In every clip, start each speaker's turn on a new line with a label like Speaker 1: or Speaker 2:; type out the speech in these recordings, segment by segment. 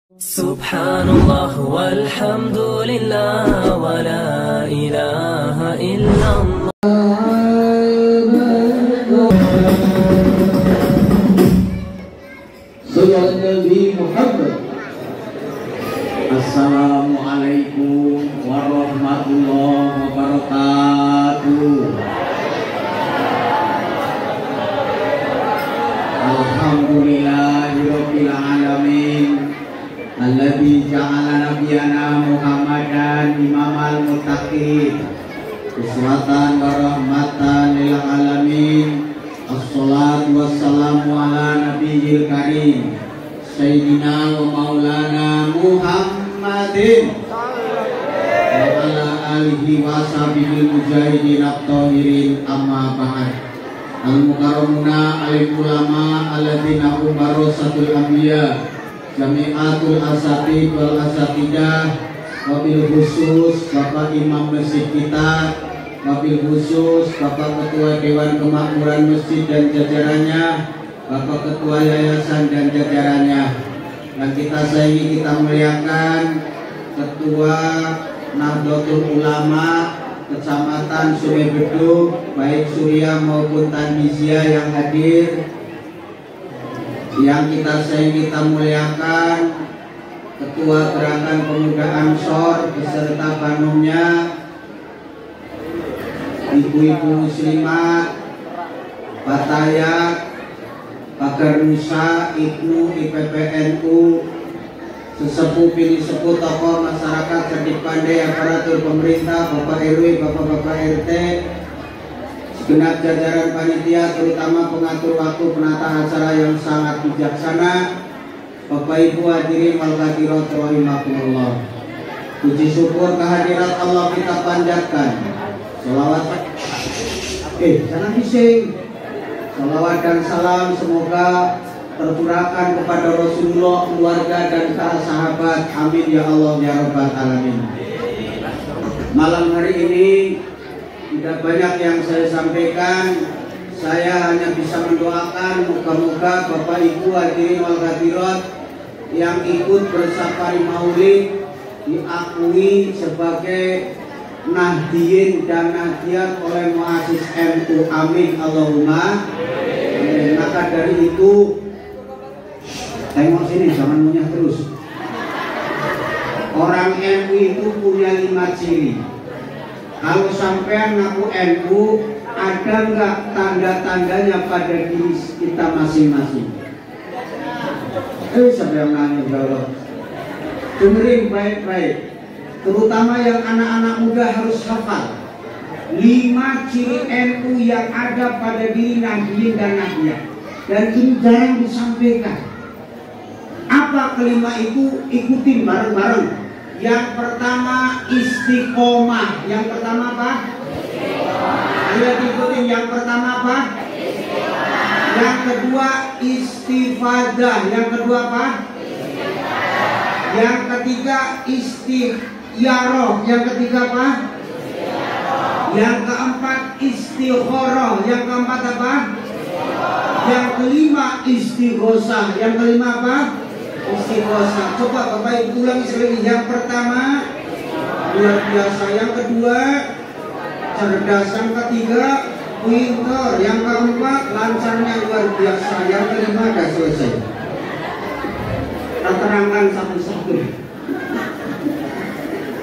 Speaker 1: Subhanallah walhamdulillah wa la ilaha illallah.
Speaker 2: Sayyidina Nabi Muhammad. Assalamualaikum warahmatullahi wabarakatuh. Alhamdulillahirabbil alamin. Alladzi ja'ala nabiyana Muhammadan imamal muttaqin uswatan wa rahmatan lil alamin. Assalatu wassalamu ala nabiyil karim Sayyidina wa maulana Muhammadin wa ala alihi wa sahbihi mujahidin at-tahirin, amma ba'd. Al-mukarramuna alim ulama alladzina hum warasatul anbiya jami'atul asatid wal asatidah, wabil khusus Bapak Imam Masjid kita, wabil khusus Bapak Ketua Dewan Kemakmuran Masjid dan jajarannya, Bapak Ketua Yayasan dan jajarannya, dan kita sayangi, kita muliakan Ketua Nahdlatul Ulama Kecamatan Sungai Beduk, baik Surya maupun Tanbizia yang hadir, yang kita sayangi, kita muliakan Ketua Gerakan Pemuda Ansor beserta panumnya, ibu-ibu muslimat, Patayat, Pagar Nusa, Ibnu, IPPNU, sesepuh pilih sepuh, tokoh masyarakat, cerdik pandai, aparatur pemerintah, Bapak RW, Bapak-bapak RT, segenap jajaran panitia, terutama pengatur waktu, penata acara yang sangat bijaksana, Bapak Ibu hadirin wal hadirat rahimakumullah. Puji syukur kehadirat Allah kita panjatkan. Sholawat, jangan bising. Sholawat dan salam semoga tercurahkan kepada Rasulullah, keluarga dan para sahabat. Amin ya Allah ya rabbal alamin. Malam hari ini tidak banyak yang saya sampaikan. Saya hanya bisa mendoakan moga-moga Bapak Ibu hadirin wal hadirat yang ikut bersafari maulid diakui sebagai nahdiyin dan nahdiyat oleh muassis NU. Amin Allahumma. Maka dari itu, tengok sini, jangan munyah terus. Orang NU itu punya 5 ciri. Kalau sampean ngaku NU, ada nggak tanda-tandanya pada diri kita masing-masing? Siapa yang nanya jawab? Dengerin baik-baik. Terutama yang anak-anak muda harus hafal 5 ciri NU yang ada pada diri nahdiyin dan nahdiyah. Dan ini jarang disampaikan. Apa kelima itu? Ikutin bareng-bareng. Yang pertama istiqomah. Yang pertama apa? Ayo ikutin. Yang pertama apa? Yang kedua istifadah. Yang kedua apa? Yang ketiga istighyaroh. Yang ketiga apa? Yang keempat istikharah. Yang keempat apa? Yang kelima istighosah. Yang kelima apa? Istighosah. Coba Bapak Ibu ulang sekali. Yang pertama luar biasa. Yang kedua cerdas. Yang ketiga pintar. Yang keempat lancarnya luar biasa. Yang kelima sudah selesai. Kita terangkan satu-satu.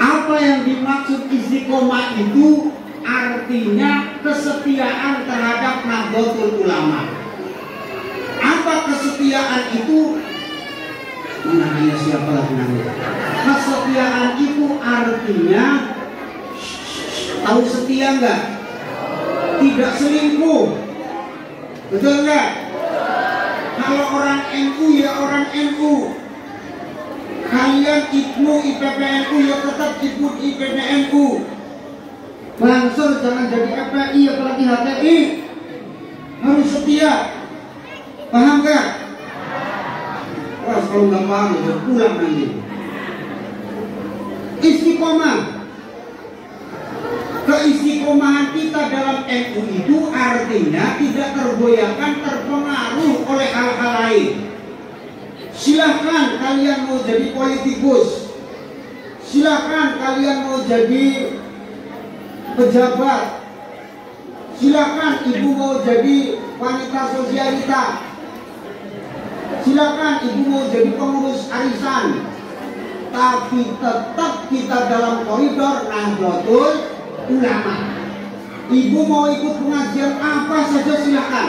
Speaker 2: Apa yang dimaksud istiqomah itu? Artinya kesetiaan terhadap Nahdlatul Ulama. Apa kesetiaan itu? Mana hanya siapa lagi namanya? Kesetiaan itu artinya, tahu setia enggak? Tidak selingkuh. Betul enggak? Kalau orang NU ya orang NU. Kalian Ibnu IPPNU ya tetap Ibnu IPPNU. Bangsur jangan jadi FPI apalagi HTI. Harus setia. Paham gak? Wah, kalau nggak paham ya pulang nanti. Istiqomah. Keistiqomahan kita dalam NU itu artinya tidak tergoyahkan, terpengaruh oleh hal-hal lain. Silahkan kalian mau jadi politikus, silahkan kalian mau jadi pejabat, silahkan ibu mau jadi wanita sosialita, silakan ibu mau jadi pengurus arisan, tapi tetap kita dalam koridor Nahdlatul Ulama. Ibu mau ikut pengajian apa saja silakan,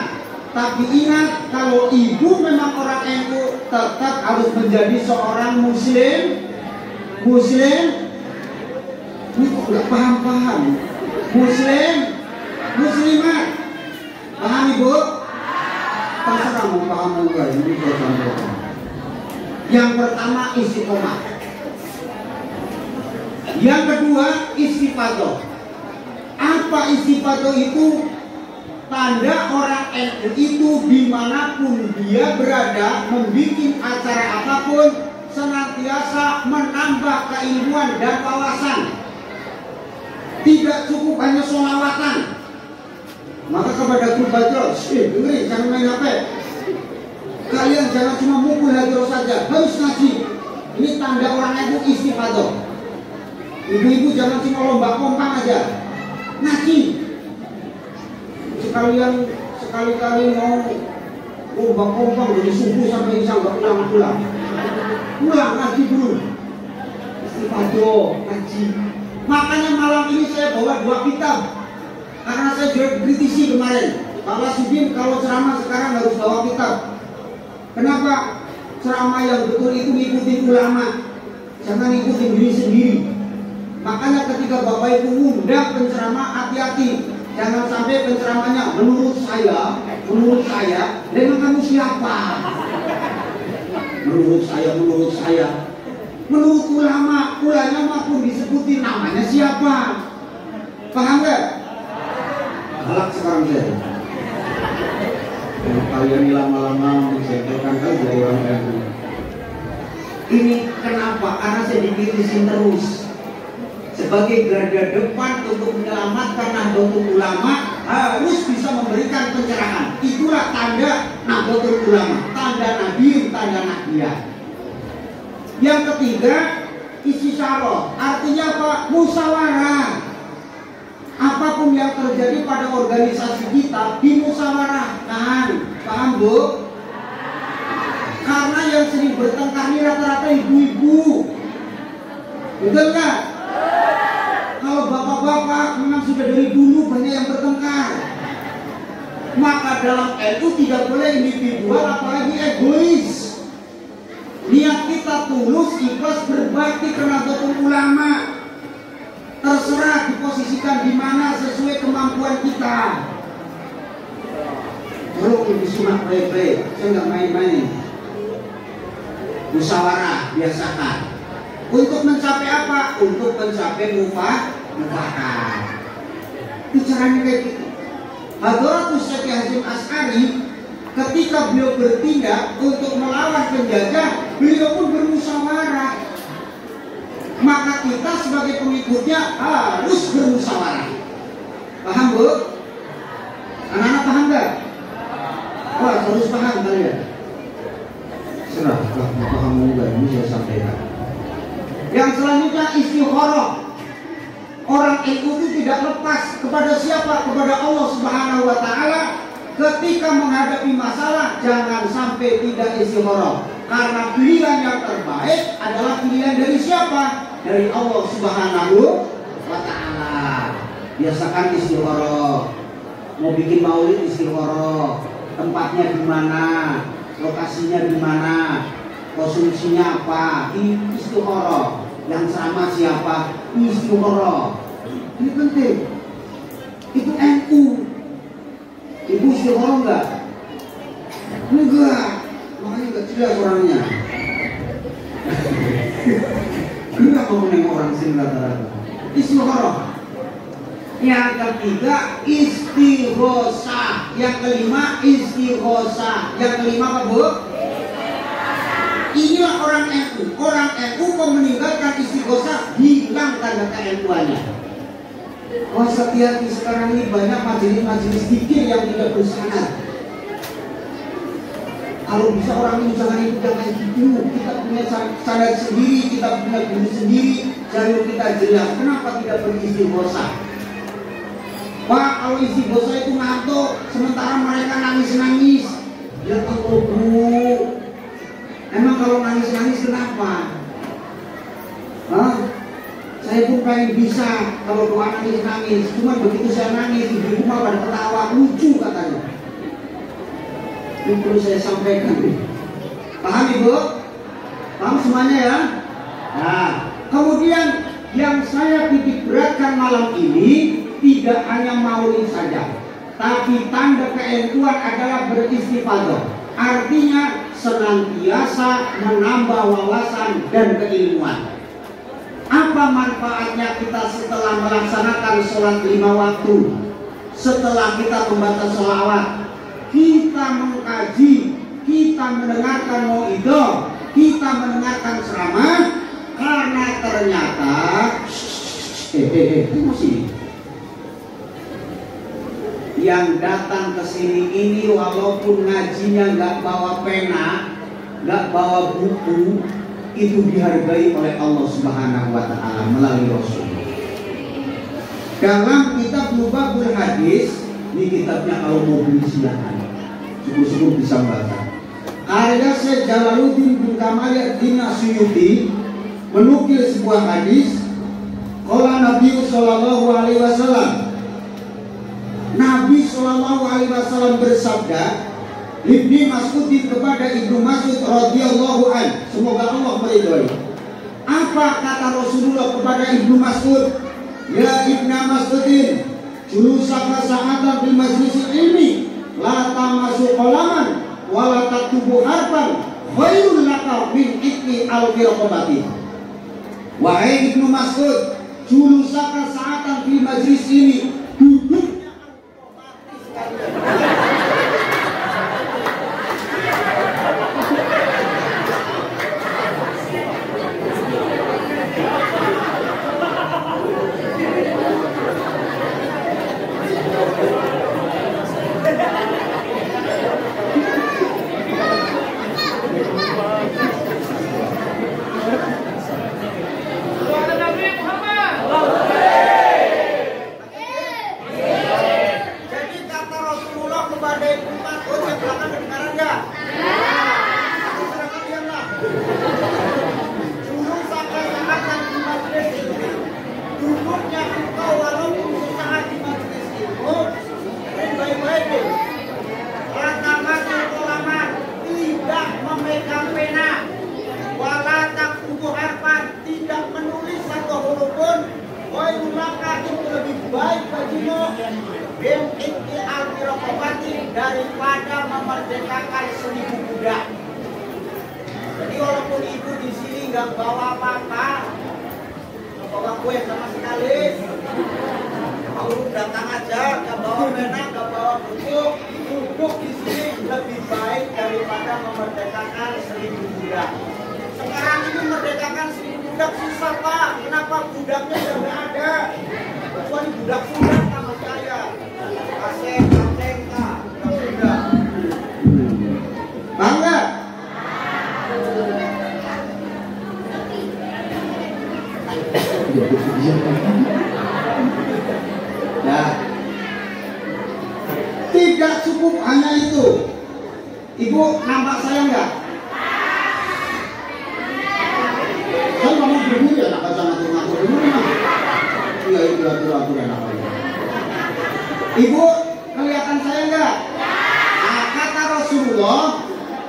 Speaker 2: tapi ingat kalau ibu memang orang NU tetap harus menjadi seorang muslim. Ini kok nggak paham? Muslimat, paham ibu? Terserah mau paham enggak, ini saya sampaikan. Yang pertama istiqomah, yang kedua istifadoh. Apa istifadoh itu? Tanda orang NU itu dimanapun dia berada, membuat acara apapun, senantiasa menambah keilmuan dan wawasan. Tidak cukup hanya sholawatan. Maka kepada grup Hadroh, dengerin, jangan main HP. Kalian jangan cuma mukul Hadroh saja, harus ngaji. Ini tanda orang NU istifadoh. Ibu-ibu jangan cuma lomba kompang aja, ngaji. Sekali-kali mau lomba kompang dari subuh sampai isya nggak pulang. Pulang ngaji dulu. Istifadoh, ngaji. Makanya malam ini saya bawa 2 kitab. Karena saya juga kritisi kemarin, Pak Lasudin kalau ceramah sekarang harus bawa kitab. Kenapa? Ceramah yang betul itu ngikutin ulama, jangan ngikutin diri sendiri. Makanya ketika Bapak Ibu undang penceramah, hati-hati, jangan sampai penceramahnya menurut saya, memang kamu siapa? Menurut saya, menurut ulama pun disebutin namanya siapa? Paham gak? Galak sekarang saya. Kalian lama-lama menjatuhkan saja orang NU. Ini kenapa? Karena saya dikritisi terus. Sebagai garda depan untuk menyelamatkan Nahdlatul Ulama harus bisa memberikan pencerahan. Itulah tanda Nahdlatul Ulama, tanda Nabi, tanda Nahdiyah. Yang ketiga, istisyarah. Artinya apa? Musyawarah. Apapun yang terjadi pada organisasi kita dimusyawarahkan. Paham Bu? Karena yang sering bertengkar ini rata-rata ibu-ibu. Betul nggak? Kalau bapak-bapak memang sudah dari dulu banyak yang bertengkar. Maka dalam NU tidak boleh individual apalagi egois. Niat kita tulus, ikhlas, berbakti ke Nahdlatul Ulama. Terserah diposisikan di mana sesuai kemampuan kita. Kalau disimak baik-baik, saya nggak main-main. Musyawarah biasakan. Untuk mencapai apa? Untuk mencapai mufakat. Itu caranya kayak gitu. Hadratus Syekh Hasyim Asy'ari ketika beliau bertindak untuk melawan penjajah, beliau pun bermusyawarah. Maka kita sebagai pengikutnya harus bermusyawarah. Paham Bu? Anak-anak paham gak? Wah, harus paham kalian. Serah, paham enggak, ini saya sampaikan. Yang selanjutnya istikharah. Orang NU itu tidak lepas kepada siapa? Kepada Allah Subhanahu wa Ta'ala. Ketika menghadapi masalah, jangan sampai tidak istikharah. Karena pilihan yang terbaik adalah pilihan dari siapa? Dari Allah Subhanahu wa Ta'ala. Biasakan istikharah. Mau bikin maulid istikharah. Tempatnya di mana? Lokasinya di mana? Konsumsinya apa? Ini istikharah. Yang sama siapa? Istikharah. Ini penting. Itu NU. Ibu istikharah enggak? Enggak. Makanya enggak jelas orangnya. Enggak mau nengok orang sini rata-rata. Istikharah. Yang ketiga istighosah. Yang kelima istighosah. Yang kelima apa Bu? Inilah orang NU. Orang NU mau meninggalkan istighosah, hilang tanda ke-NU-nya. Oh, hati-hati sekarang ini banyak majelis-majelis zikir yang tidak bersanad. Kalau bisa orang ini jangan ikut jangan gitu. Kita punya sadar sendiri, kita punya guru sendiri, jalur kita jelas. Kenapa tidak beristighosah? Pak, kalau istighosah itu ngantuk, sementara mereka nangis-nangis. Ya Allah Bu, emang kalau nangis-nangis kenapa? Hah? Saya pun pengen bisa kalau doa nangis-nangis. Cuma begitu saya nangis, ibu malah pada ketawa, lucu katanya. Ini perlu saya sampaikan. Paham Ibu? Paham semuanya ya? Nah, kemudian yang saya titik beratkan malam ini tidak hanya maulid saja, tapi tanda keilmuan adalah beristifadah. Artinya senantiasa menambah wawasan dan keilmuan. Apa manfaatnya kita setelah melaksanakan sholat 5 waktu, setelah kita membaca sholawat, kita mengkaji, kita mendengarkan mauidhah, kita mendengarkan ceramah, karena ternyata masih yang datang ke sini ini walaupun ngajinya nggak bawa pena, nggak bawa buku, itu dihargai oleh Allah Subhanahu wa Ta'ala melalui Rasul. Dalam kitab Lubabul Hadis, ini kitabnya kalau mau beli silakan, syukur-syukur bisa baca. Karya Syekh Jalaluddin bin Kamaluddin Asyuyuti menukil sebuah hadis. Qala Nabi sallallahu alaihi wasallam, Nabi sallallahu alaihi wasallam bersabda, Ibnu Mas'ud kepada Ibnu Mas'ud radhiyallahu an, semoga Allah meridhoi. Apa kata Rasulullah kepada Ibnu Mas'ud? Ya Ibnu Mas'udin, julusaka sa'atan fil majlis ilmi, la tamasu qalaman wa la taktubu harfan, khairul laka min itli al-qirqabati. Wahai Ibnu Mas'ud, julusaka sa'atan fil majlis ilmi, duduknya daripada memerdekakan 1000 budak. Jadi walaupun ibu di sini nggak bawa apa-apa, nggak bawa kue sama sekali, mau datang aja, nggak bawa pena, nggak bawa buku, duduk di sini lebih baik daripada memerdekakan 1000 budak. Sekarang ini memerdekakan 1000 budak susah Pak. Kenapa? Budaknya udah nggak ada. Kecuali budak Sunda sama saya. Aseng, Kak. Bangga. Nah, tidak cukup hanya itu. Ibu nampak saya enggak? Saya ngomong dulu ya, nak baca ngatur-ngatur dulu mah. Iya itu aturan apa ya? Ibu kelihatan saya enggak? Nah, kata Rasulullah,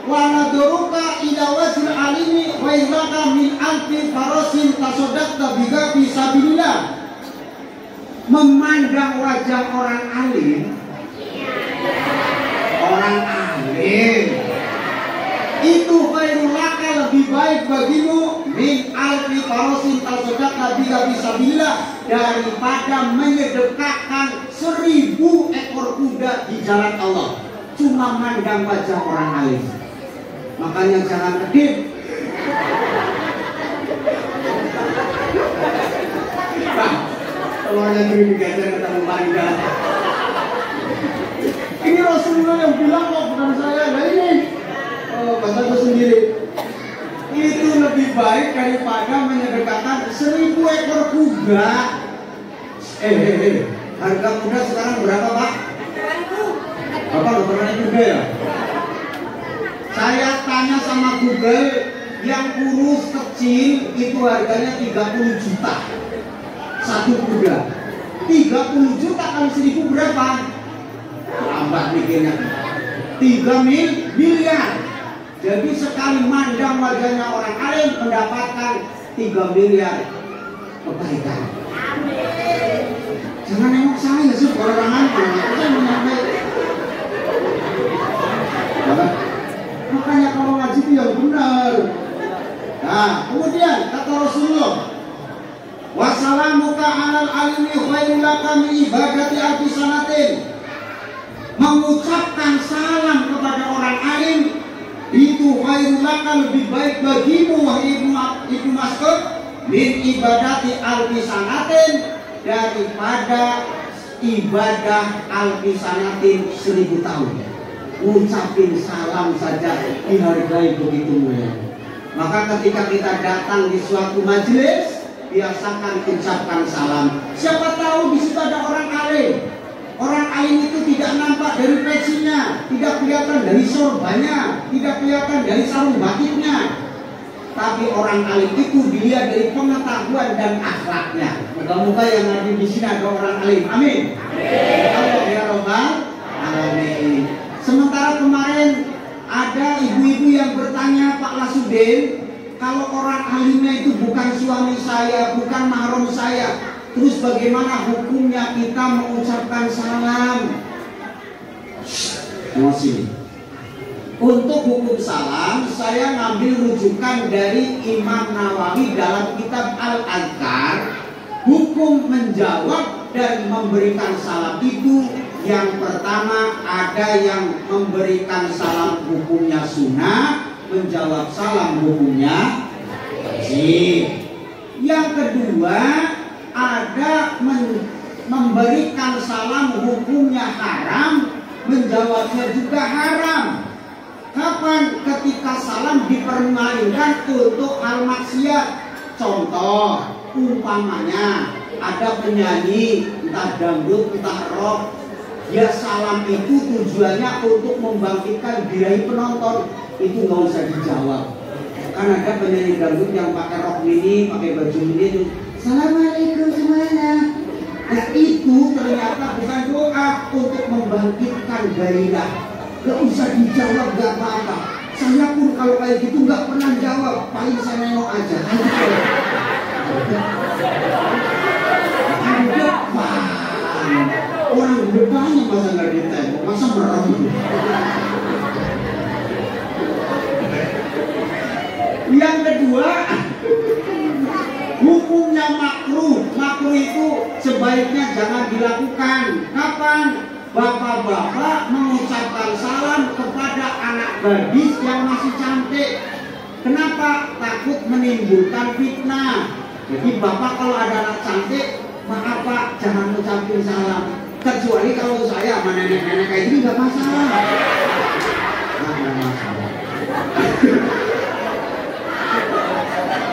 Speaker 2: wa nadruka ila wajhil alimi wa ilaka min alfi farasin tasaddaqta biha fi sabilillah. Memandang wajah orang alim, itu khairul laka, lebih baik bagimu min alfi farasin tasaddaqta biha fi sabilillah, daripada menyedekahkan 1000 ekor kuda di jalan Allah. Cuma mandang wajah orang alim. Makanya jangan kedip. Kalau ada yang digajar ketemu pandang. Ini Rasulullah yang bilang kok, bukan saya. Nah ini kataku sendiri. Itu lebih baik daripada menyedekahkan 1000 ekor kuda. Harga kuda sekarang berapa, Pak? Bapak nggak pernah naik kuda ya? Saya tanya sama Google, yang kurus kecil itu harganya 30 juta satu kuda. 30 juta kali 1000 berapa? Lambat mikirnya. 3 miliar. Jadi sekali mandang wajahnya orang alim mendapatkan 3 miliar kebaikan. Jangan nengok saya sih, orang alim. Saya menyampaikan. Makanya kalau ngaji itu yang benar. Nah, kemudian kata Rasulullah, wassalamuka alal alimi khairul laka min ibadati alfi sanatin. Mengucapkan salam kepada orang alim itu khairul laka, lebih baik bagimu wahai Ibnu Mas'ud, min ibadati alfi sanatin, daripada ibadah alfi sanatin 1000 tahun. Ucapin salam saja dihargai begitu mulia. Maka ketika kita datang di suatu majelis, biasakan ucapkan salam. Siapa tahu di situ ada orang alim. Orang alim itu tidak nampak dari pecinya, tidak kelihatan dari sorbannya, tidak kelihatan dari sarung batiknya. Tapi orang alim itu dilihat dari pengetahuan dan akhlaknya. Moga-moga yang ada di sini ada orang alim. Amin. Amin. Ya Rabbal Alamin. Sementara kemarin ada ibu-ibu yang bertanya, Pak Lasudin, kalau orang alimnya itu bukan suami saya, bukan mahram saya, terus bagaimana hukumnya kita mengucapkan salam? Masih. Untuk hukum salam, saya ngambil rujukan dari Imam Nawawi dalam kitab Al-Adhkar. Hukum menjawab dan memberikan salam itu, yang pertama ada yang memberikan salam hukumnya sunnah, menjawab salam hukumnya wajib. Yang kedua ada memberikan salam hukumnya haram, menjawabnya juga haram. Kapan? Ketika salam dipermainkan untuk hal maksiat. Contoh, umpamanya ada penyanyi entah dangdut entah rock, dia salam itu tujuannya untuk membangkitkan birahi penonton, itu nggak usah dijawab. Kan ada penyanyi dangdut yang pakai rok mini, pakai baju mini itu, assalamualaikum semuanya. Nah itu ternyata bukan doa untuk membangkitkan gairah. Gak usah dijawab, gak apa-apa. Saya pun kalau kayak gitu gak pernah jawab, paling saya nengok aja. Di depan, orang di depannya masa gak ditembak, masa merem. Yang kedua, hukumnya makruh. Makruh itu sebaiknya jangan dilakukan. Kapan? Bapak-bapak mengucapkan salam kepada anak gadis yang masih cantik. Kenapa? Takut menimbulkan fitnah. Jadi bapak kalau ada anak cantik, maaf Pak, jangan mengucapkan salam. Kecuali kalau saya sama nenek-nenek kayak gini nggak masalah. Nggak masalah.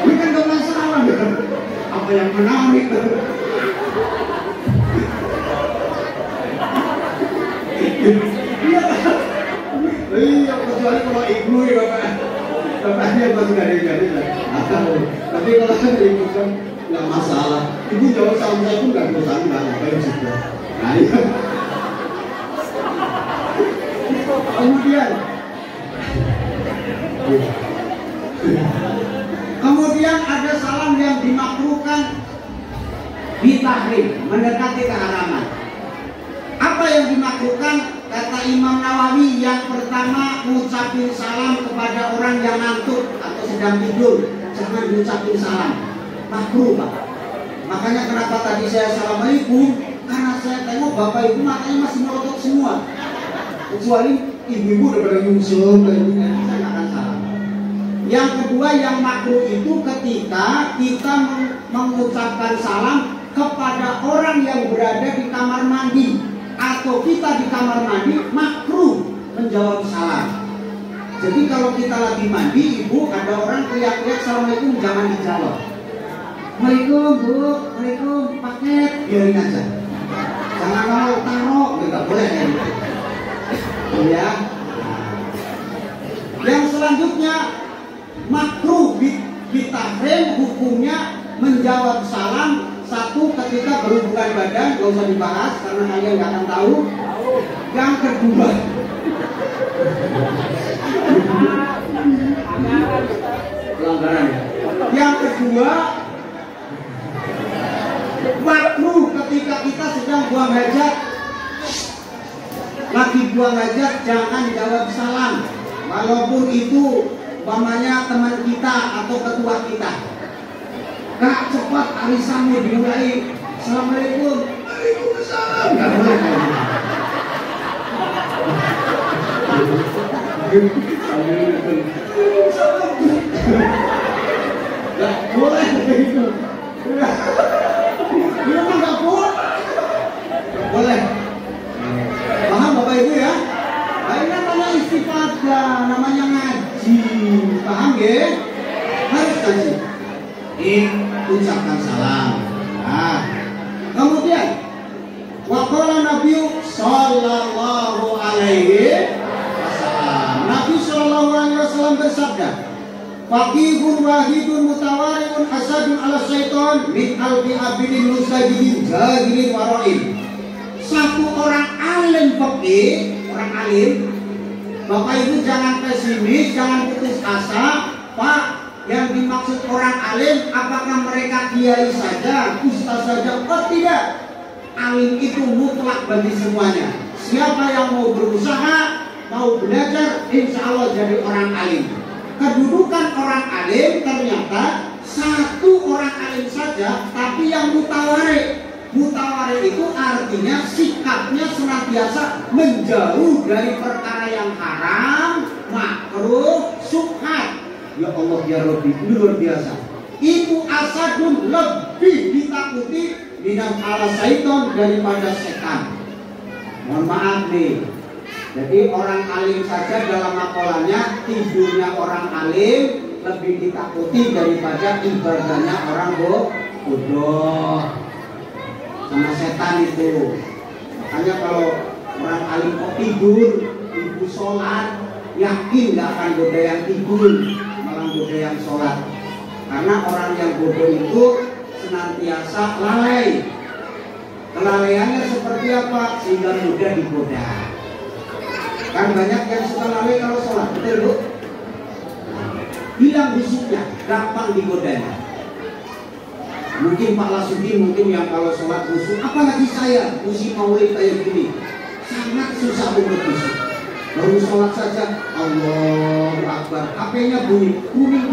Speaker 2: Ini kan nggak masalah. Apa yang menarik? Iya, kecuali kalau ibu ya bapaknya masih gadis-gadis lah. Tapi kalau ibu kan nggak masalah. Ibu jawab salam saya pun nggak dosa, nggak ngapain juga. Nah, iya. Kemudian ada salam yang dimakruhkan, ditahrim, mendekati keharaman. Apa yang dimakruhkan? Kata Imam Nawawi, yang pertama ngucapin salam kepada orang yang ngantuk atau sedang tidur. Jangan ngucapin salam, makruh Pak. Makanya kenapa tadi saya assalamualaikum, karena saya tengok bapak ibu matanya masih melotot semua. Kecuali ibu-ibu udah pada nyusul, saya akan salam. Yang kedua yang makruh itu ketika kita mengucapkan salam kepada orang yang berada di kamar mandi, atau kita di kamar mandi, makruh menjawab salam. Jadi kalau kita lagi mandi, ibu, ada orang teriak-teriak assalamualaikum, jangan dijawab. Waalaikum bu, waalaikum paket, biarin aja. Jangan mau taruh, nggak boleh ya. Ya. Yang selanjutnya makruh bitahrim, hukumnya menjawab salam satu ketika berhubungan badan, gak usah dibahas karena kalian nggak akan tahu. Yang kedua, pelanggaran ya. Yang kedua, makruh ketika kita sedang buang hajat. Lagi buang hajat jangan jawab salam, walaupun itu umpamanya teman kita atau ketua kita. Kak, cepat arisanmu dimulai. Assalamualaikum. Waalaikumsalam. Nggak boleh. Nggak boleh begitu. Memang nggak boleh. Nggak boleh. Paham Bapak Ibu ya? Nah, ini namanya istifadah, namanya ngaji. Paham ya? Harus ngaji. Ucapkan salam. Nah, kemudian waqala Nabi sallallahu alaihi wasallam. Nabi sallallahu alaihi wasallam bersabda, faqihun wahidun mutawarriun hasadun ala syaitan min alfi abidin mustajidin jahilin warain. Satu orang alim faqih, orang alim. Bapak Ibu jangan pesimis, jangan putus asa. Pak, yang dimaksud orang alim, apakah mereka kiai saja, ustaz saja? Oh tidak. Alim itu mutlak bagi semuanya. Siapa yang mau berusaha, mau belajar, insya Allah jadi orang alim. Kedudukan orang alim ternyata satu orang alim saja, tapi yang mutawarik. Mutawarik itu artinya sikapnya senantiasa menjauh dari perkara yang haram, makruh, subhat. Ya Allah ya Rabbi, ini luar biasa. Itu asadun lebih ditakuti minam ala syaitan daripada setan. Mohon maaf nih. Jadi orang alim saja dalam makolanya tidurnya orang alim lebih ditakuti daripada ibadahnya orang bodoh sama setan itu. Makanya kalau orang alim kok tidur, ibu sholat, yakin gak akan goda yang tidur, malah goda yang sholat. Karena orang yang bodoh itu senantiasa lalai. Kelalaiannya seperti apa? Sehingga mudah digoda. Kan banyak yang suka lalai kalau sholat, betul Bu? Hilang husuknya, gampang digodanya. Mungkin Pak Lasuki mungkin yang kalau sholat husuk, apalagi saya musim maulid kayak gini, sangat susah untuk husuk. Baru sholat saja, Allahu Akbar, HP-nya bunyi, kuning,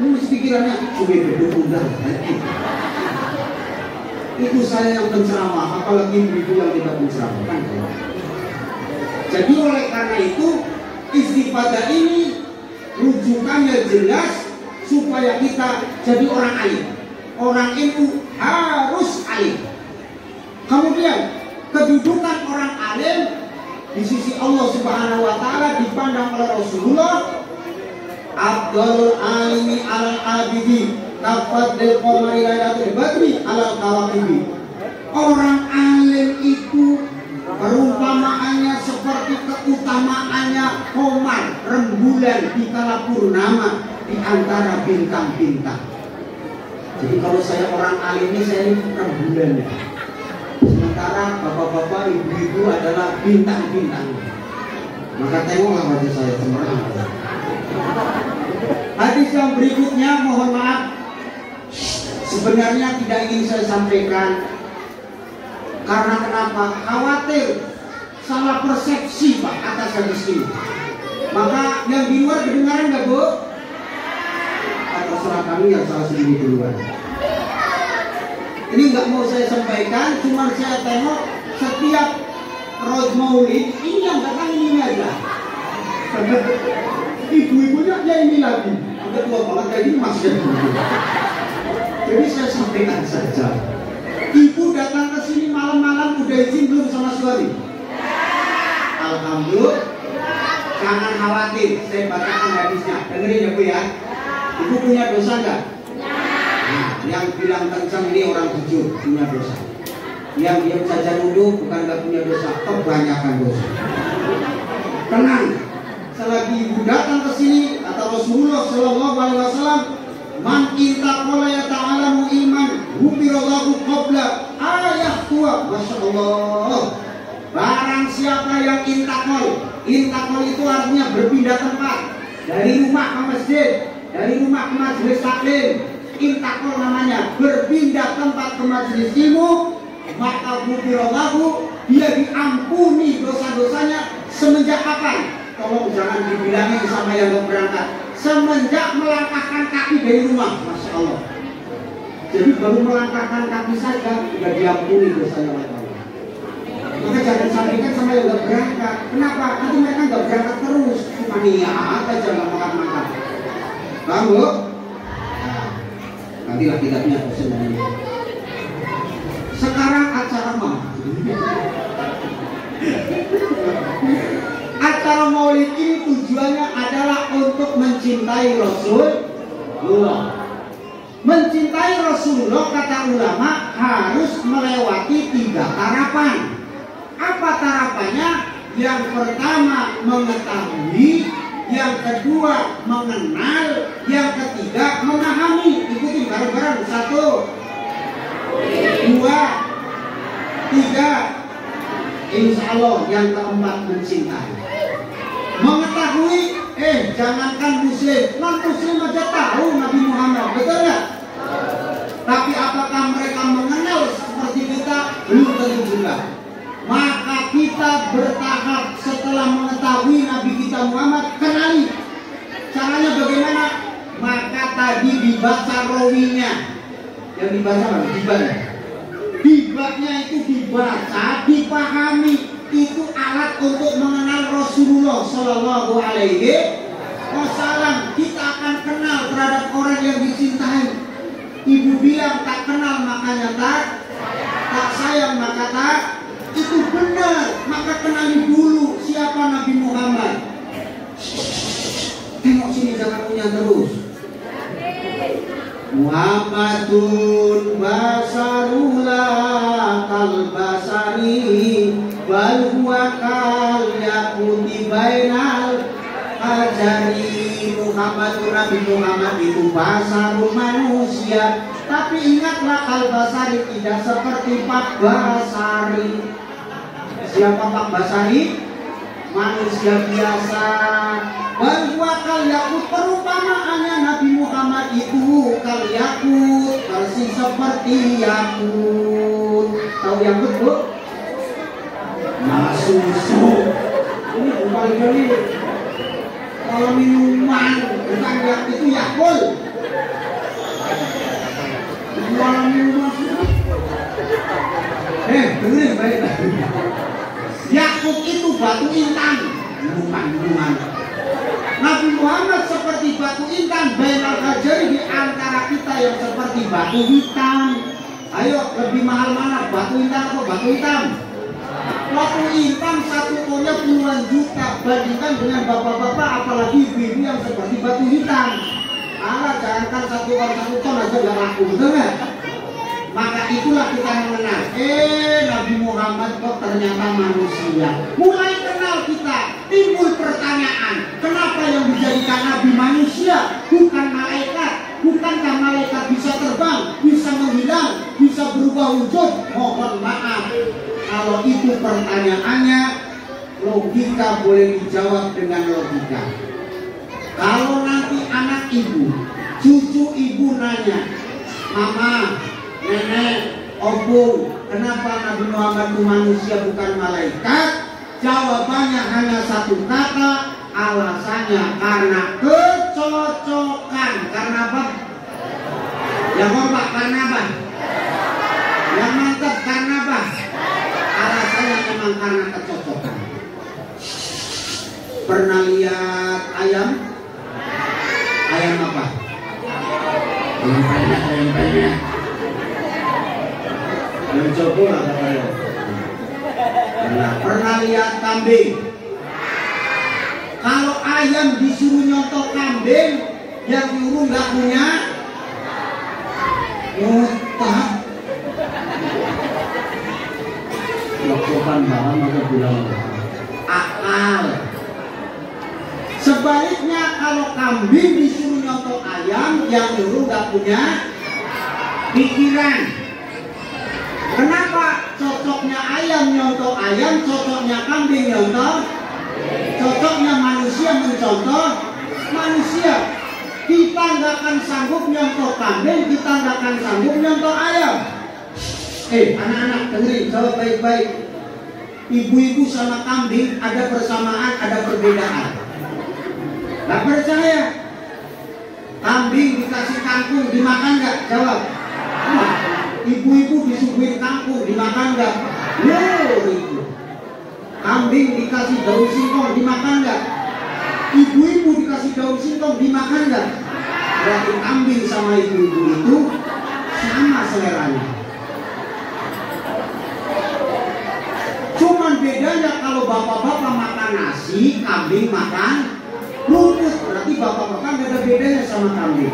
Speaker 2: nulis pikirannya, sudah berdua. Itu saya yang penceramah, apalagi itu yang tidak penceramah kan? Jadi oleh karena itu istifadah ini rujukannya jelas supaya kita jadi orang alim. Orang ilmu harus alim. Kemudian kedudukan orang alim di sisi Allah Subhanahu wa taala dipandang oleh Rasulullah, Abdul alimi alal abidi tafadil qamari lailatul badri alal kawakibi. Orang alim itu perumpamaannya seperti keutamaannya qamar, rembulan di kala purnama di antara bintang-bintang. Jadi kalau saya orang alim ini, saya ini rembulan ya. Sementara bapak-bapak, ibu-ibu adalah bintang-bintang. Maka tengoklah wajah saya cemerlang. Hadis yang berikutnya, mohon maaf, sebenarnya tidak ingin saya sampaikan. Karena kenapa? Khawatir salah persepsi Pak atas hadis ini. Maka yang di luar kedengaran nggak Bu? Terserah kami yang salah sendiri duluan. Ini nggak mau saya sampaikan, cuma saya tengok setiap Road Maulid ini yang datang ini aja. Ibu-ibunya ya ini lagi. Udah tua banget kayak gini masih ada. Jadi saya sampaikan saja. Ibu datang ke sini malam-malam udah izin belum sama suami? Alhamdulillah. Jangan khawatir, saya bacakan hadisnya. Dengerin ya Bu ya. Ibu punya dosa nggak? Nah, yang bilang kencang ini orang jujur, punya dosa. Yang diam saja nuduh bukan nggak punya dosa, kebanyakan dosa. Tenang, selagi ibu datang ke sini kata Rasulullah Shallallahu Alaihi Wasallam, man intaqala yata'alamu iman hubirallahu qabla ayat tua, masya Allah. Barang siapa yang intakol itu artinya berpindah tempat dari rumah ke masjid, dari rumah ke majelis taklim. Intakol namanya berpindah tempat ke majelis ilmu, maka hubirallahu, dia diampuni dosa-dosanya semenjak kapan? Tolong jangan dibilangin sama yang gak berangkat. Semenjak melangkahkan kaki dari rumah, masya Allah. Jadi baru melangkahkan kaki saja sudah diampuni dosanya oleh Allah. Maka jangan sampaikan sama yang gak berangkat. Kenapa? Nanti mereka gak berangkat terus. Cuma niat aja gak makan-makan. Paham Bu? Nah, nantilah kitabnya sebenarnya. Sekarang acara mau. Acara maulid ini tujuannya adalah untuk mencintai Rasulullah. Mencintai Rasulullah kata ulama harus melewati 3 tahapan. Apa tahapannya? Yang pertama mengetahui, yang kedua mengenal, yang ketiga memahami. Ikutin bareng-bareng. 1, 2, 3. Insya Allah yang keempat mencintai. Mengetahui, jangankan muslim, non muslim aja tahu Nabi Muhammad, betul nggak? Tapi apakah mereka mengenal seperti kita? Belum tentu juga. Maka kita bertahap setelah mengetahui Nabi kita Muhammad, kenali. Caranya bagaimana? Maka tadi dibaca rawinya. Yang dibaca apa? Dibaca. Dibaknya itu dibaca, dipahami. Itu alat untuk mengenal Rasulullah Shallallahu Alaihi Wasallam. Kita akan kenal terhadap orang yang dicintai. Ibu bilang tak kenal makanya tak sayang maka tak. Itu benar. Maka kenali dulu siapa Nabi Muhammad. Tengok sini jangan punya terus. Muhammadun basarula kal basari wal huwa kal yaquti bainal ajari. Muhammadun, Nabi Muhammad itu basarul manusia, tapi ingatlah kal basari tidak seperti Pak Basari. Siapa Pak Basari? Manusia biasa. Wal huwa kal yakut, perumpamaannya Nabi Muhammad itu kal yakut, persis seperti yakut. Tahu yakut Bu? Nah, susu. Ini bukan ini. Kalau minuman bukan yakut itu yakul. Jualan minuman susu. Dengerin baik-baik. Yakut itu batu intan, minuman. Nabi Muhammad seperti batu intan, bainal hajari, di antara kita yang seperti batu hitam. Ayo, lebih mahal mana? Batu intan atau batu hitam? Batu hitam satu tonnya puluhan juta. Bandingkan dengan bapak-bapak apalagi ibu-ibu yang seperti batu hitam. Alah, jangankan 1 ton aja gak laku, betul gak? Maka itulah kita mengenal. Nabi Muhammad kok ternyata manusia. Mulai kenal kita, timbul pertanyaan, kenapa yang dijadikan Nabi manusia, bukan malaikat? Bukankah malaikat bisa terbang, bisa menghilang, bisa berubah wujud? Mohon maaf, kalau itu pertanyaannya, logika boleh dijawab dengan logika. Kalau nanti anak ibu, cucu ibu nanya, Mama, Nenek, Opung, kenapa Nabi Muhammad itu manusia bukan malaikat? Jawabannya hanya satu kata, alasannya karena kecocokan. Karena apa? Yang kompak karena apa? Yang mantap karena apa? Alasannya memang karena kecocokan. Pernah lihat ayam? Ayam apa? Ayam banyak. Yang coba lah katanya. Pernah lihat kambing? Kalau ayam disuruh nyontok kambing, yang nyuruh nggak punya otak. Lakukan bahan maka bilang akal. Sebaliknya kalau kambing disuruh nyontok ayam, yang nyuruh nggak punya pikiran. Kenapa cocoknya ayam nyontok ayam, cocoknya kambing nyontok? Cocoknya manusia mencontoh manusia. Kita nggak akan sanggup nyontok kambing, kita nggak akan sanggup nyontok ayam. Anak-anak dengerin, jawab baik-baik. Ibu-ibu sama kambing ada persamaan, ada perbedaan. Nggak percaya? Kambing dikasih kangkung, dimakan nggak? Jawab. Ibu-ibu disuguhin kangkung, dimakan nggak? Ibu. Kambing dikasih daun singkong, dimakan nggak? Ibu-ibu dikasih daun singkong, dimakan nggak? Berarti kambing sama ibu-ibu itu sama seleranya. Cuman bedanya kalau bapak-bapak makan nasi, kambing makan rumput. Berarti bapak-bapak nggak ada bedanya sama kambing.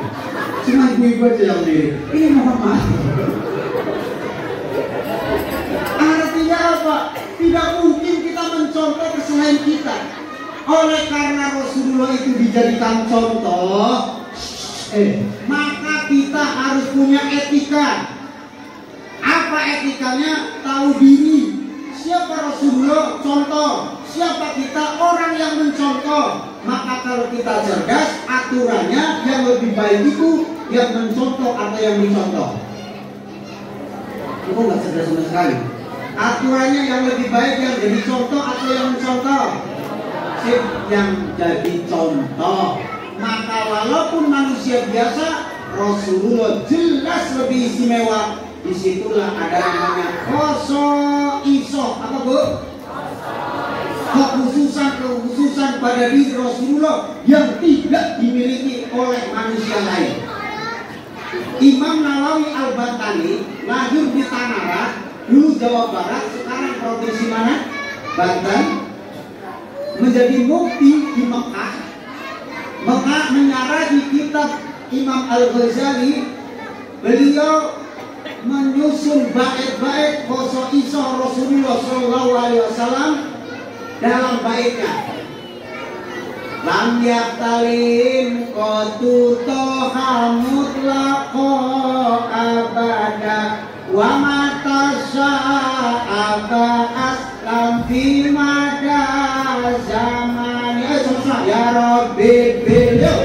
Speaker 2: Cuma ibu-ibu aja yang mirip. Ini mohon maaf. Artinya apa? Tidak mungkin kita mencontoh selain kita. Oleh karena Rasulullah itu dijadikan contoh, maka kita harus punya etika. Apa etikanya? Tahu diri. Siapa Rasulullah? Contoh. Siapa kita? Orang yang mencontoh. Maka kalau kita cerdas, aturannya yang lebih baik itu yang mencontoh atau yang dicontoh. Aku nggak cerdas sama sekali. Aturannya yang lebih baik yang jadi contoh atau yang mencontoh? Yang jadi contoh. Maka walaupun manusia biasa, Rasulullah jelas lebih istimewa. Disitulah ada namanya khosoisoh. Apa bu? Kekhususan pada diri Rasulullah yang tidak dimiliki oleh manusia lain. Imam Nawawi Al-Bantani lahir di Tanara, dulu Jawa Barat, sekarang provinsi mana? Banten. Menjadi mufti di Mekah. Mekah menyarahi kitab Imam Al-Ghazali. Beliau menyusun bait-bait khosoisoh Rasulullah SAW dalam baitnya. Lam yaktalim qatu toha mutlaqo abada wa matasya aba'as lam fi mada zaman. Ya Rabbi bilyo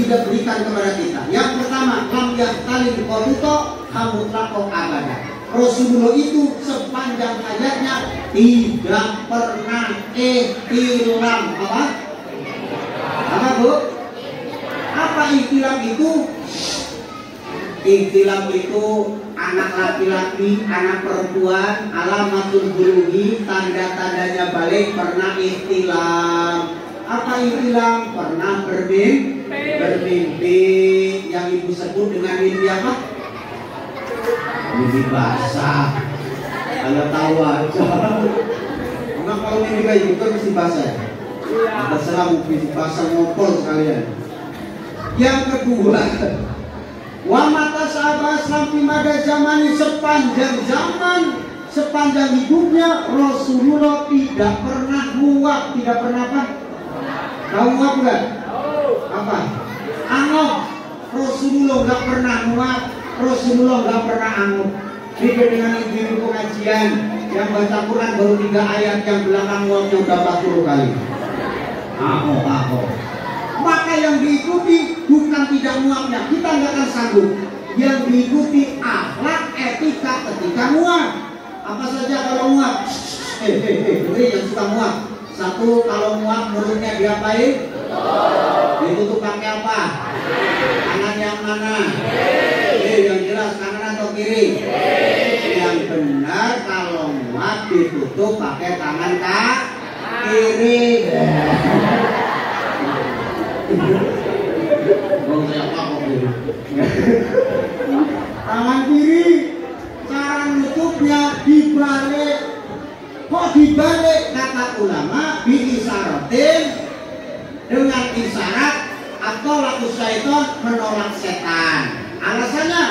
Speaker 2: tidak berikan kepada kita. Yang pertama, lam yaktalim qatuto hamutlaqo abada. Rasulullah itu sepanjang hayatnya tidak pernah ihtilam. Apa? Apa bu? Apa ihtilam itu? Ihtilam itu anak laki-laki, anak perempuan, alamatul bulughi, tanda-tandanya balik pernah ihtilam. Apa ihtilam? Pernah bermimpi yang ibu sebut dengan mimpi apa? Mimpi basah. Anda tahu aja. Enggak, kalau mimpi kayak gitu mesti basah. Ada salah mimpi basah ngopol sekalian. Yang kedua, wa mata sahabat sampai mada zamani, sepanjang zaman, sepanjang hidupnya Rasulullah tidak pernah muak, tidak pernah apa? Tahu muak enggak? Apa? Angop. Rasulullah nggak pernah muak, Rasulullah nggak pernah angop. Beda dengan ibu-ibu pengajian yang baca Quran baru 3 ayat, yang belakang muaknya udah 40 kali. Angop. Maka yang diikuti bukan tidak muaknya, kita nggak akan sanggup. yang diikuti akhlak etika ketika muak. Apa saja kalau muak? Dengerin yang suka muak. Satu, kalau muak mulutnya diapain? Ditutup pakai apa? Tangan yang mana? Yang jelas kanan atau kiri? Yang benar kalau muak ditutup pakai tangan kiri. Tangan kiri, cara nutupnya dibalik. Kok dibalik? Kata ulama biisaratin, dengan isyarat atau laku syaitan menolak setan. Alasannya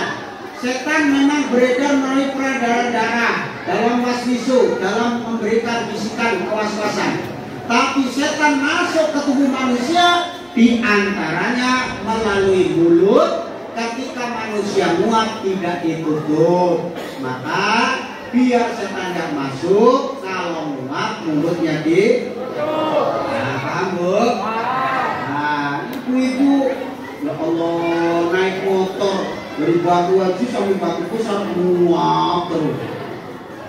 Speaker 2: setan memang beredar melalui peredaran darah dalam waswisu, dalam memberikan bisikan kewas-wasan. Tapi setan masuk ke tubuh manusia diantaranya melalui mulut. Ketika manusia muak tidak ditutup, maka biar setan tidak masuk, kalau muak mulutnya ditutup. Nah, paham Bu? Nah, ibu-ibu, ya Allah, naik motor dari Batu Haji sampai Batu Pusat muak terus.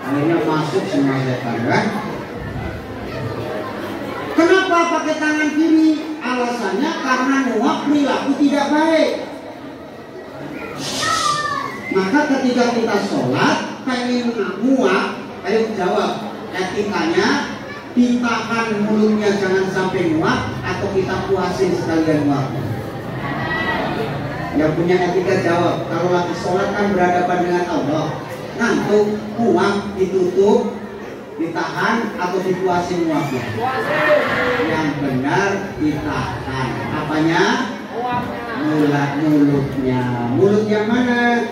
Speaker 2: Akhirnya masuk semua setan, kan? Kenapa pakai tangan kiri? Alasannya karena muak perilaku tidak baik. Maka ketika kita sholat pengen muak, ayo jawab, etikanya ditahan mulutnya jangan sampai muak atau kita puasin sekalian muak? Yang punya etika jawab. Kalau lagi sholat kan berhadapan dengan Allah, ngantuk, muak, ditutup, ditahan atau dipuasin muaknya? Yang benar ditahan. Apanya? Mulutnya. Mulut yang mana?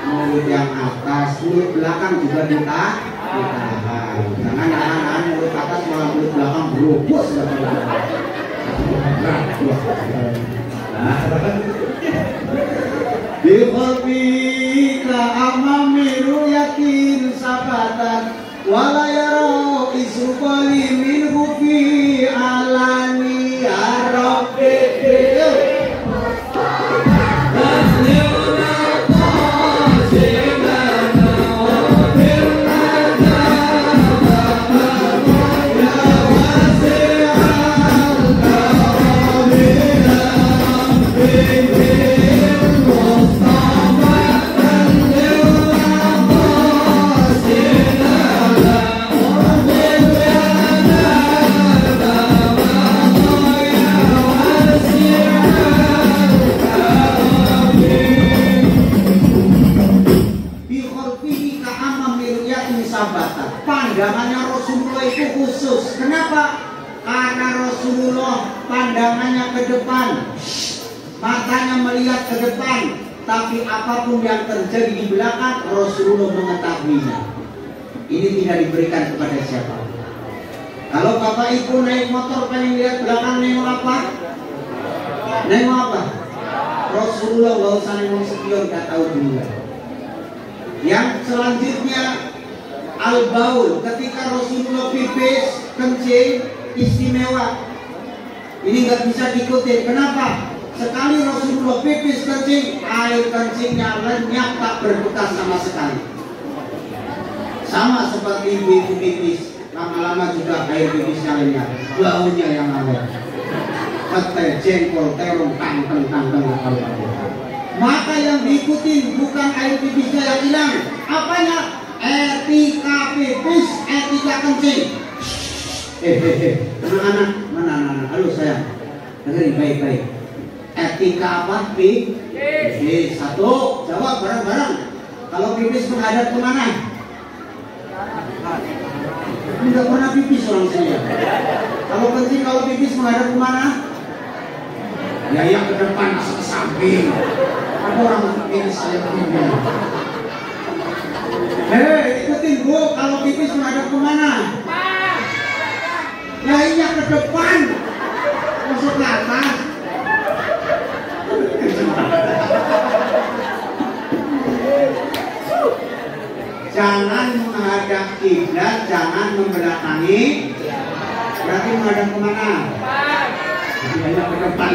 Speaker 2: Mulut yang atas. Mulut belakang juga ditahan. Jangan nahan mulut atas malah mulut belakang berubus. Biqalbika amami ruyatin sabatan wala yara isrubali minhu fi alani ya Rabbi. Pandangannya Rasulullah itu khusus. Kenapa? Karena Rasulullah pandangannya ke depan, matanya melihat ke depan. Tapi apapun yang terjadi di belakang, Rasulullah mengetahuinya. Ini tidak diberikan kepada siapa. Kalau bapak ibu naik motor pengen lihat belakang, nengok apa? Nengok apa? Rasulullah, gak usah nengok spion, gak tahu dulu. Yang selanjutnya al-baul, ketika Rasulullah pipis, kencing, istimewa. Ini nggak bisa diikuti. Kenapa? Sekali Rasulullah pipis, kencing, air kencingnya lenyap, tak berbekas sama sekali. Sama seperti ibu-ibu pipis, lama-lama juga air pipisnya lenyap, baunya yang ada. Pete, jengkol, terong, kangkeng. Maka yang diikuti bukan air pipisnya yang hilang, apanya? Etika pipis, etika kencing. Anak-anak, mana anak-anak? Halo sayang, dengerin baik-baik. Etika apa? Pipis. Satu, jawab bareng-bareng. Kalau pipis menghadap kemana? Tidak pernah pipis orang sini. Kalau kencing, kalau pipis menghadap kemana? Ya yang ke depan, masuk ke samping. Ada orang pipis saya begini. Hei, ikutin Bu, kalau pipis menghadap kemana? Lainnya ke depan, masuk ke atas. Jangan menghadap kiblat, jangan membelakangi. Berarti menghadap kemana? Lainnya ke depan.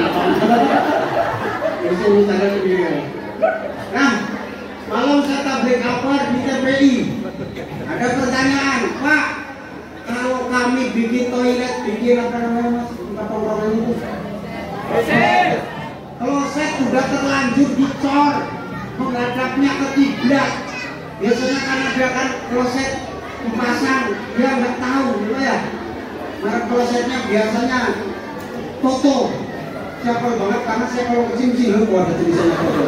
Speaker 2: Itu saya sendiri. Nah, malam saya tablik kabar di TPI. Ada pertanyaan, Pak, kalau kami bikin toilet, bikin apa namanya mas? Apa itu? Kloset sudah terlanjur dicor, menghadapnya ke kiblat. Biasanya kan ada kan kloset dipasang, dia nggak tahu, gitu ya. Merek klosetnya biasanya Toto. Siapa banget karena saya kalau kecil sih lu ada tulisannya Toto.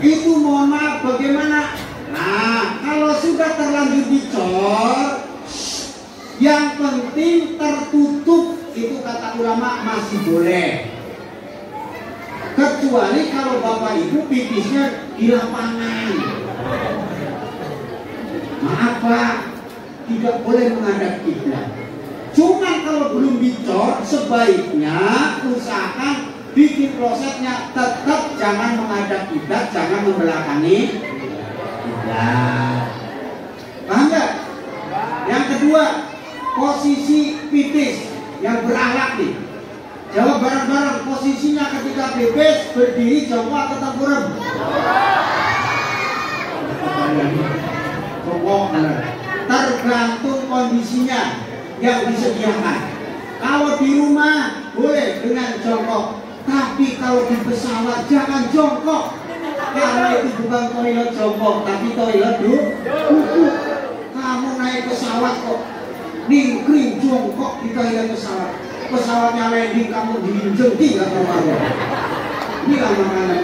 Speaker 2: Itu mohon maaf bagaimana? Nah, kalau sudah terlanjur dicor, yang penting tertutup, itu kata ulama masih boleh. Kecuali kalau bapak ibu pipisnya di lapangan. Maaf Pak, tidak boleh menghadap kiblat. Cuman kalau belum dicor, sebaiknya usahakan bikin klosetnya tetap jangan menghadap kiblat, jangan membelakangi kiblat. Paham nggak? Yang kedua, posisi pipis yang berakhlak nih. Jawab bareng-bareng, posisinya ketika pipis berdiri, jongkok atau tengkurap? Jongkok. Tergantung kondisinya yang disediakan. Kalau di rumah boleh dengan jongkok, tapi kalau di pesawat jangan jongkok, karena itu bukan toilet jongkok, tapi toilet duduk. Kamu naik pesawat kok ningkring jongkok di toilet pesawat, pesawatnya landing kamu diinjek atau apa? Ini lah makanan.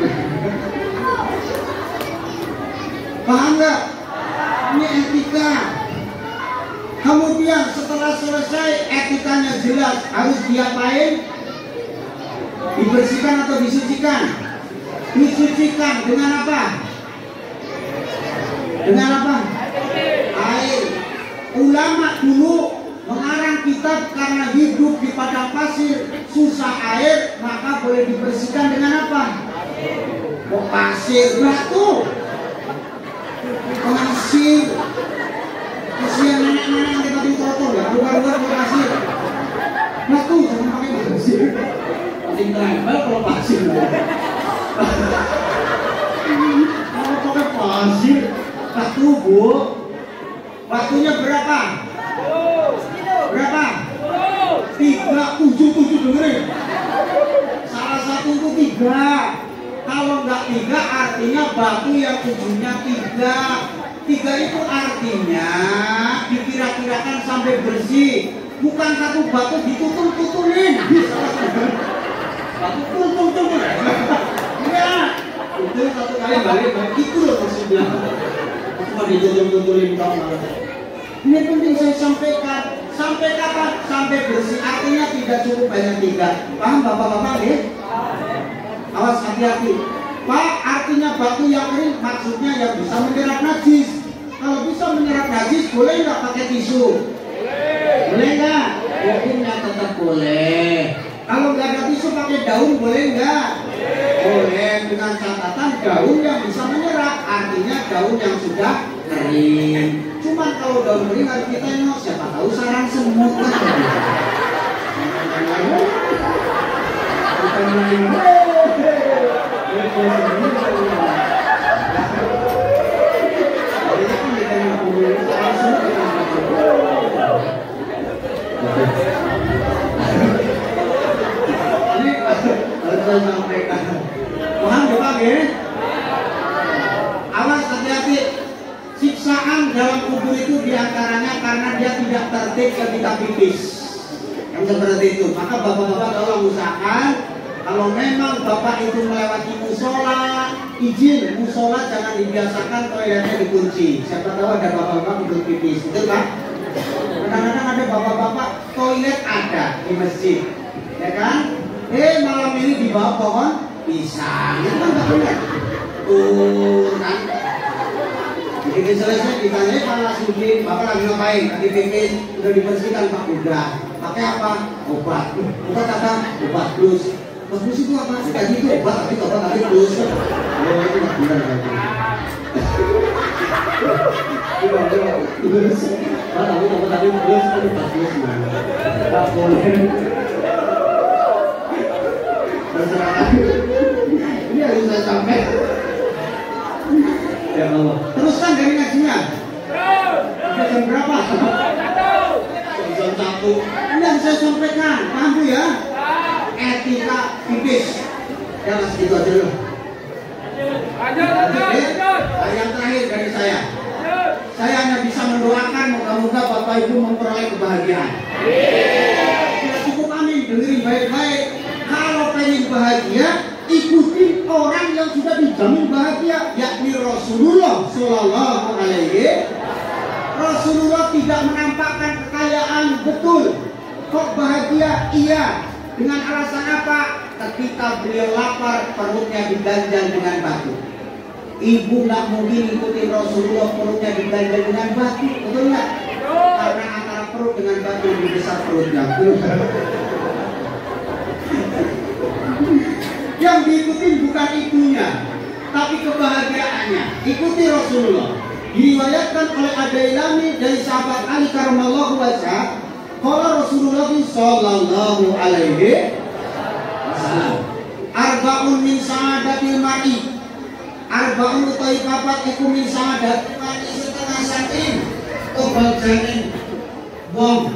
Speaker 2: Paham nggak? Ini etika. Kemudian setelah selesai etikanya jelas, harus diapain? Dibersihkan atau disucikan? Disucikan dengan apa? Dengan apa? Air. Ulama dulu mengarang kitab karena hidup di padang pasir, susah air, maka boleh dibersihkan dengan apa? Kok pasir, batu, pasir. Kasihan nenek-nenek yang kita di trotoar ya, luar-luar ke pasir. Batu, jangan pakai pasir. Paling tempel kalau pasir. Kalau pakai pasir, batu bu. Batunya berapa? Berapa? 3, 7 dengerin. Salah satu itu 3. Kalau nggak 3 artinya batu yang ujungnya 3. 3 itu artinya dikira-kirakan sampai bersih. Bukan satu batu ditutul-tutulin. Batu tutul-tutulin. Ya, itu satu kali balik. Itu loh maksudnya. Cuma ditutul-tutulin kamu. Ini penting saya sampaikan. Sampai kapan? Sampai bersih. Artinya tidak cukup banyak 3. Paham bapak-bapak ya? Awas hati-hati. Pak, artinya batu yang kering maksudnya yang bisa menyerap najis. Kalau bisa menyerap najis, boleh nggak pakai tisu? Boleh nggak? Hukumnya tetap boleh. Kalau nggak ada tisu pakai daun, boleh nggak? Boleh, dengan catatan daun yang bisa menyerap. Artinya daun yang sudah kering. Cuman kalau daun kering harus kita tengok, siapa tahu sarang semut kan? Bukan main. Ini harus sampaikan. Paham ya Pak ya? Awas hati-hati. Siksaan dalam kubur itu diantaranya karena dia tidak tertib ketika pipis. Yang seperti itu. Maka bapak-bapak tolong usahakan. Kalau memang bapak itu melewati musola, izin musola jangan dibiasakan toiletnya dikunci. Siapa tahu ada bapak-bapak duduk pipis, betul Pak? Kadang-kadang ada bapak-bapak toilet ada di masjid, ya kan? Malam ini di bawah pohon pisang, itu kan nggak benar. Tuh kan? Begitu selesai ditanya Pak Lasudin, bapak lagi ngapain? Lagi pipis, udah dibersihkan Pak, udah. Pakai apa? Obat. Obat apa? Obat plus. Bagus itu apa? Tadi itu obat, tapi obat tadi plus. Oh itu nggak benar lagi. Plus. Tapi obat tadi plus, itu bagus mana? Tak boleh. Terserah. sudah sampai. Ya Allah. Teruskan dari ngajinya. Jam berapa? Jam 1. Yang saya sampaikan, paham ya? Etika fikih. Ya mas, itu aja dulu. Yang terakhir dari saya hanya bisa mendoakan moga-moga Bapak Ibu memperoleh kebahagiaan. Tidak cukup amin, dengerin baik-baik. Kalau pengen bahagia, ikutin orang yang sudah dijamin bahagia, yakni Rasulullah Shallallahu Alaihi. Rasulullah tidak menampakkan kekayaan, betul. Kok bahagia? Iya. Dengan alasan apa? Ketika beliau lapar, perutnya diganjal dengan batu. Ibu nggak mungkin ikutin Rasulullah perutnya diganjal dengan batu, betul nggak? Karena antara perut dengan batu lebih besar perutnya. Yang diikutin bukan ibunya, tapi kebahagiaannya. Ikuti Rasulullah. Diriwayatkan oleh Ad-Dailami dari sahabat Ali karramallahu wajhah, qala Rasulullah sallallahu alaihi wasallam, arba'un min sa'adatil mar'i. Arba'un utawi papat iku min sa'adatil mar'i setengah saking kebahagiaan wong.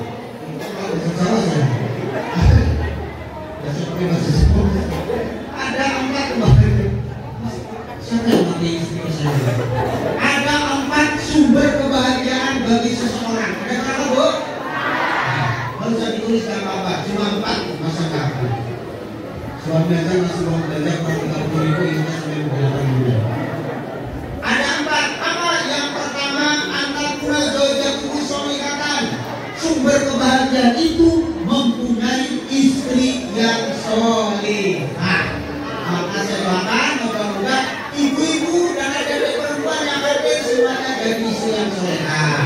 Speaker 2: Ada 4 kebahagiaan. Siapa yang mati istri saya? Ada 4 sumber kebahagiaan bagi seseorang. Ada berapa, Bu? Kalau bisa ditulis gak apa-apa, cuma 4 masa kapan. Suami aja masih mau belajar kalau 30 ribu ini sampai 8 bulan. Ada 4. Apa? Yang pertama, antakuna zawjatuhu sholihatan. Sumber kebahagiaan itu mempunyai istri yang sholihah. Maka saya doakan moga-moga ibu-ibu dan adik-adik perempuan yang ada semuanya jadi istri yang sholihah.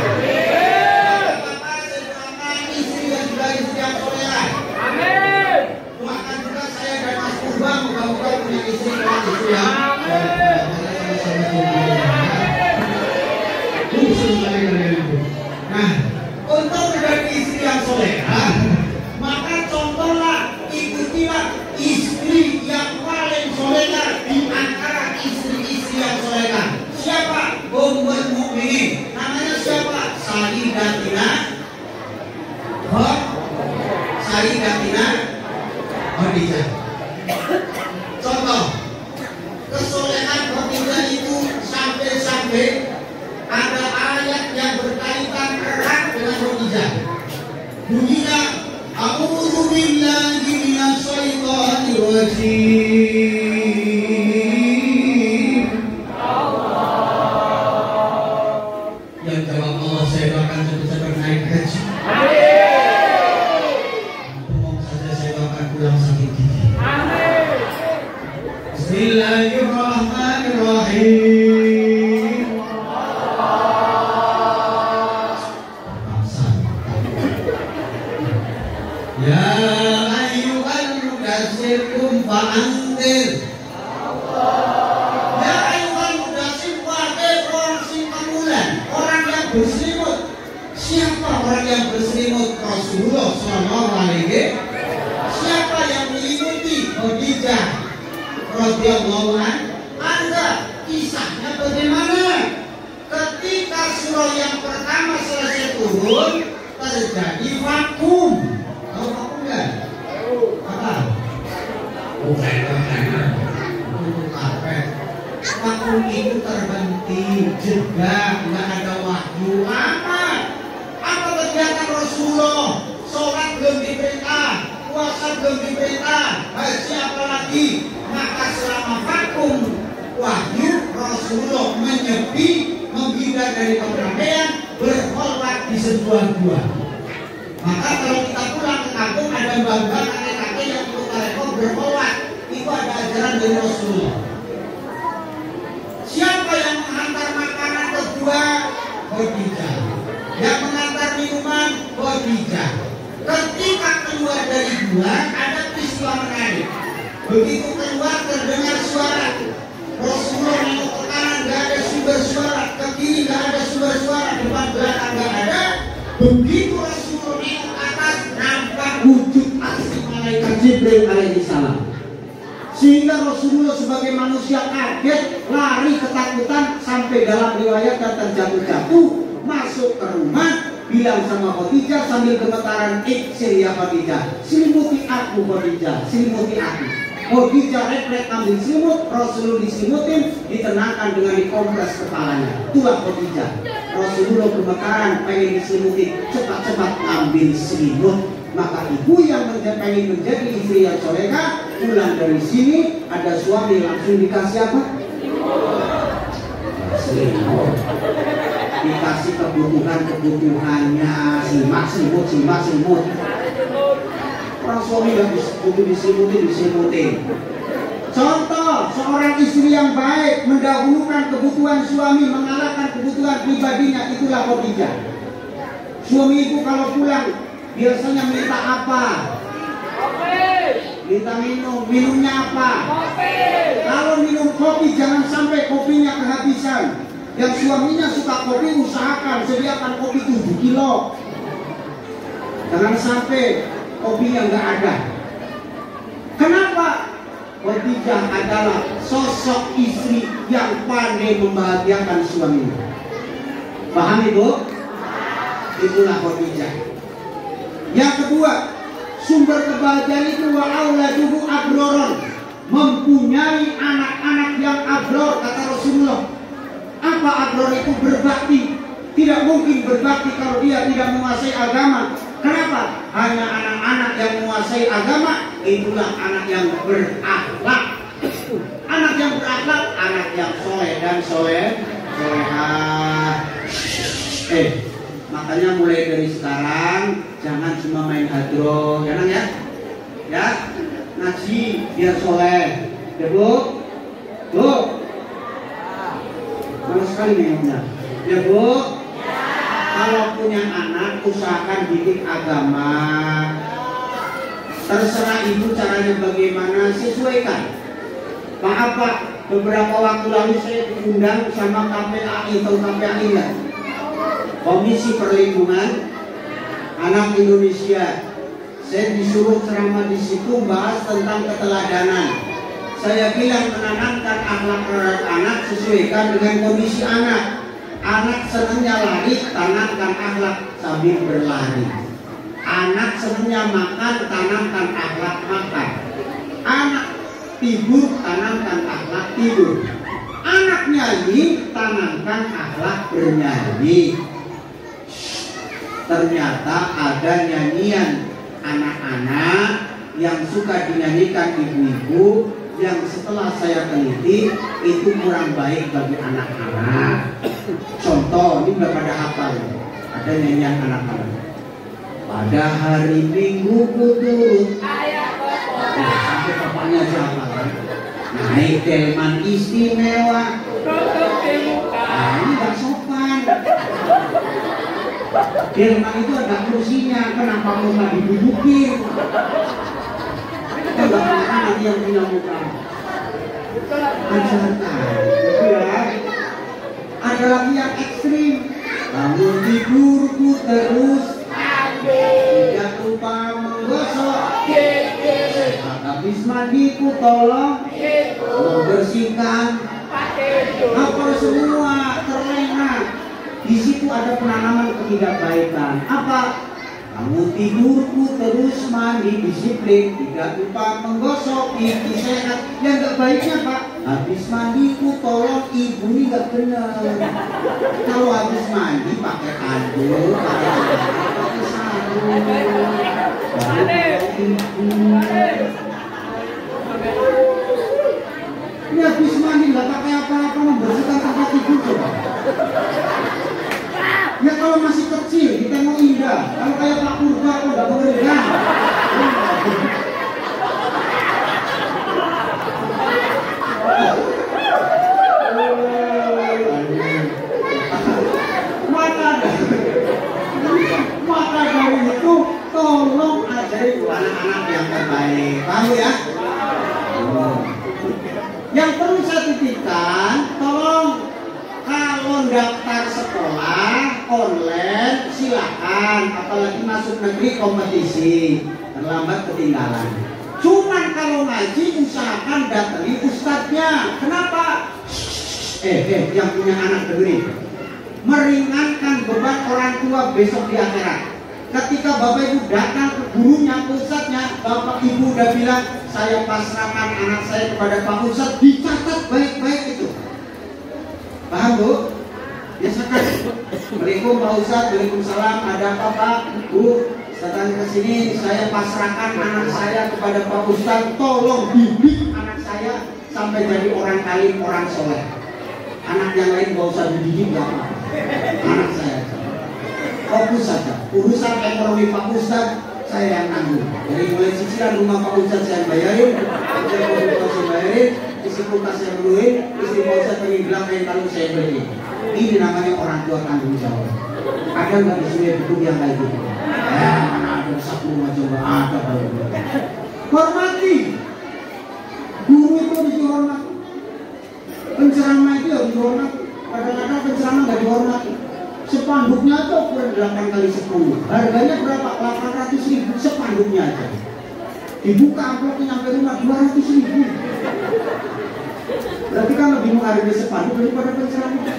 Speaker 2: Bapak-bapak saya doakan istri dan juga istri yang sholihah. Amin. Doakan juga saya dan Mas Purba moga-moga punya istri dan istri yang sholihah. Nah, untuk menjadi istri yang sholihah, maka contohlah, ikutilah istri yang paling sholehah di antara istri-istri yang sholehah. Siapa? Ummul Mukminin. Namanya siapa? Sayyidatina Khadijah. Contoh kesolehan Khadijah itu sampai ada ayat yang berkaitan erat dengan Khadijah. Bunyinya, a'udzu billahi minasy syaithanir rajim. Yang jawab Allah, saya doakan cepat-cepat naik haji. Ngomong saja saya doakan pulang sakit gigi. Bismillahirrahmanirrahim. Ya ayyuhal mudassir qum fa'anzir. Ya ayyuhal mudassir, wahai orang sing pamulan, orang yang berselimut. Siapa orang yang berselimut? Rasulullah sallallahu alaihi. Siapa yang menyelimuti? Khadijah radhiyallahu anha. Kisahnya bagaimana? Ketika surah yang pertama selesai turun, terjadi vakum. Tahu vakum enggak? Apa? Bukan itu karpet. Vakum itu terhenti, jeda, nggak ada wahyu. Apa kegiatan Rasulullah? Sholat belum diperintah, puasa belum diperintah, haji apalagi. Maka selama vakum wahyu, Rasulullah menyepi, menghindar dari keramaian, berkholwat di sebuah gua. Maka kalau kita pulang ke kampung, ada mbak-mbak, kakek-kakek yang ikut tarekat berkholwat. Itu ada ajaran dari Rasulullah. Siapa yang menghantar makanan ke gua? Khadijah. Yang mengantar minuman? Khadijah. Ketika keluar dari gua, ada peristiwa menarik. Begitu keluar terdengar suara. Rasulullah nengok ke kanan, gak ada sumber suara. Ke kiri gak ada sumber suara. Depan belakang gak ada. Begitu Rasulullah nengok ke atas, nampak wujud asli malaikat Jibril alaihi salam. Sehingga Rasulullah sebagai manusia kaget, lari ketakutan, sampai dalam riwayat terjatuh-jatuh, masuk ke rumah, bilang sama Khadijah sambil gemetaran, "Iksir ya Khadijah, selimuti aku Khadijah, selimuti aku." Khadijah refleks ambil selimut, Rasulullah diselimutin, ditenangkan dengan dikompres kepalanya. Itulah Khadijah. Rasulullah gemetaran, pengen diselimutin, cepat-cepat ambil selimut. Maka ibu yang pengen menjadi istri yang solehah, pulang dari sini ada suami langsung dikasih apa? Selimut. Dikasih kebutuhannya, selimut. Orang suami gak butuh diselimutin. Contoh, seorang istri yang baik mendahulukan kebutuhan suami, mengalahkan kebutuhan pribadinya, itulah Khadijah. Suami itu kalau pulang biasanya minta apa? Kopi. Minta minumnya apa? Kopi. Kalau minum kopi jangan sampai kopinya kehabisan. Yang suaminya suka kopi, usahakan sediakan kopi 7 kilo. Jangan sampai kopinya nggak ada. Kenapa? Khadijah adalah sosok istri yang pandai membahagiakan suaminya. Paham Ibu? Itulah Khadijah. Yang kedua, sumber kebahagiaan itu wa auladuhu abroron, mempunyai anak-anak yang abror, kata Rasulullah. Apa abror itu? Berbakti. Tidak mungkin berbakti kalau dia tidak menguasai agama. Kenapa? Hanya anak-anak yang menguasai agama, itulah anak yang berakhlak. Anak yang berakhlak, anak yang soleh dan solehah. Makanya mulai dari sekarang jangan cuma main hadroh, ya Nang ya? Ya, ngaji biar soleh, ya Bu? Bu? Malas sekali nih ya Bu? Kalau punya anak, usahakan didik agama. Terserah ibu caranya bagaimana, sesuaikan. Maaf Pak, beberapa waktu lalu saya diundang sama KPAI, atau KPAI enggak? Komisi Perlindungan Anak Indonesia. Saya disuruh ceramah di situ bahas tentang keteladanan. Saya bilang menanamkan akhlak terhadap anak sesuaikan dengan kondisi anak. Anak senangnya lari, tanamkan akhlak sambil berlari. Anak senangnya makan, tanamkan akhlak makan. Anak tidur, tanamkan akhlak tidur. Anak nyanyi, tanamkan akhlak bernyanyi. Ternyata ada nyanyian anak-anak yang suka dinyanyikan ibu-ibu, yang setelah saya teliti itu kurang baik bagi anak-anak. Contoh, ini udah pada hafal. Ada nyanyian anak-anak. Pada hari Minggu ku turut. Sampai bapaknya siapa kan? Naik delman istimewa. Nah, ini gak sopan. Delman itu ada kursinya, kenapa mau gak didudukin? Kita gak punya nanti yang punya muka. Ajarkan, gitu ya. Ada lagi yang ekstrim. Bangun tidurku terus, tidak lupa menggosok. Habis mandiku tolong membersihkan. Apa semua terlena. Di situ ada penanaman ketidakbaikan. Apa? Kamu tidurku terus mandi disiplin, tidak lupa menggosok gigi sehat. Yang gak baiknya Pak, habis mandiku tolong ibu ini gak benar. Kalau habis mandi pakai kandung, pakai sabun. Ini habis mandi gak pakai apa-apa, membersihkan tempat tidur coba. Ya kalau masih kecil kita mau indah. Kalau kayak Pak Purba kok nggak mengerti. Maka dari itu tolong ajari anak-anak yang terbaik. Paham ya? Yang perlu saya titipkan, tolong kalau daftar sekolah online silakan, apalagi masuk negeri kompetisi, terlambat ketinggalan. Cuman kalau ngaji usahakan datangi ustadznya. Kenapa? Yang punya anak dengerin. Meringankan beban orang tua besok di akhirat. Ketika Bapak Ibu datang ke gurunya, ke ustadznya, Bapak Ibu udah bilang, saya pasrahkan anak saya kepada Pak Ustadz, dicatat baik-baik itu. Paham Bu? Biasakan. Assalamualaikum Pak Ustadz, waalaikumsalam, ada apa Pak? Bu, datang ke sini, saya pasrahkan anak saya kepada Pak Ustadz, tolong didik anak saya sampai jadi orang alim, orang soleh. Anak yang lain gak usah dididik, gak apa-apa. Anak saya fokus saja. Urusan ekonomi Pak Ustadz saya yang tanggung. Dari mulai cicilan rumah Pak Ustadz saya bayarin, saya bayarin, isi kulkas saya penuhin, istri Pak Ustadz pengen bilang kain kalung saya beli. Ini namanya orang tua tanggung jawab. Ada nggak di sini buku yang kayak gitu? Ada satu rumah coba ada kalau gitu. Hormati. Guru itu harus dihormati. Penceramah itu harus dihormati. Kadang-kadang penceramah nggak dihormati. Spanduknya aja ukuran 8 kali 10. Harganya berapa? 800.000 spanduknya aja. Dibuka amplopnya nyampe rumah 200.000. Berarti kan lebih menghargai spanduk daripada penceramah.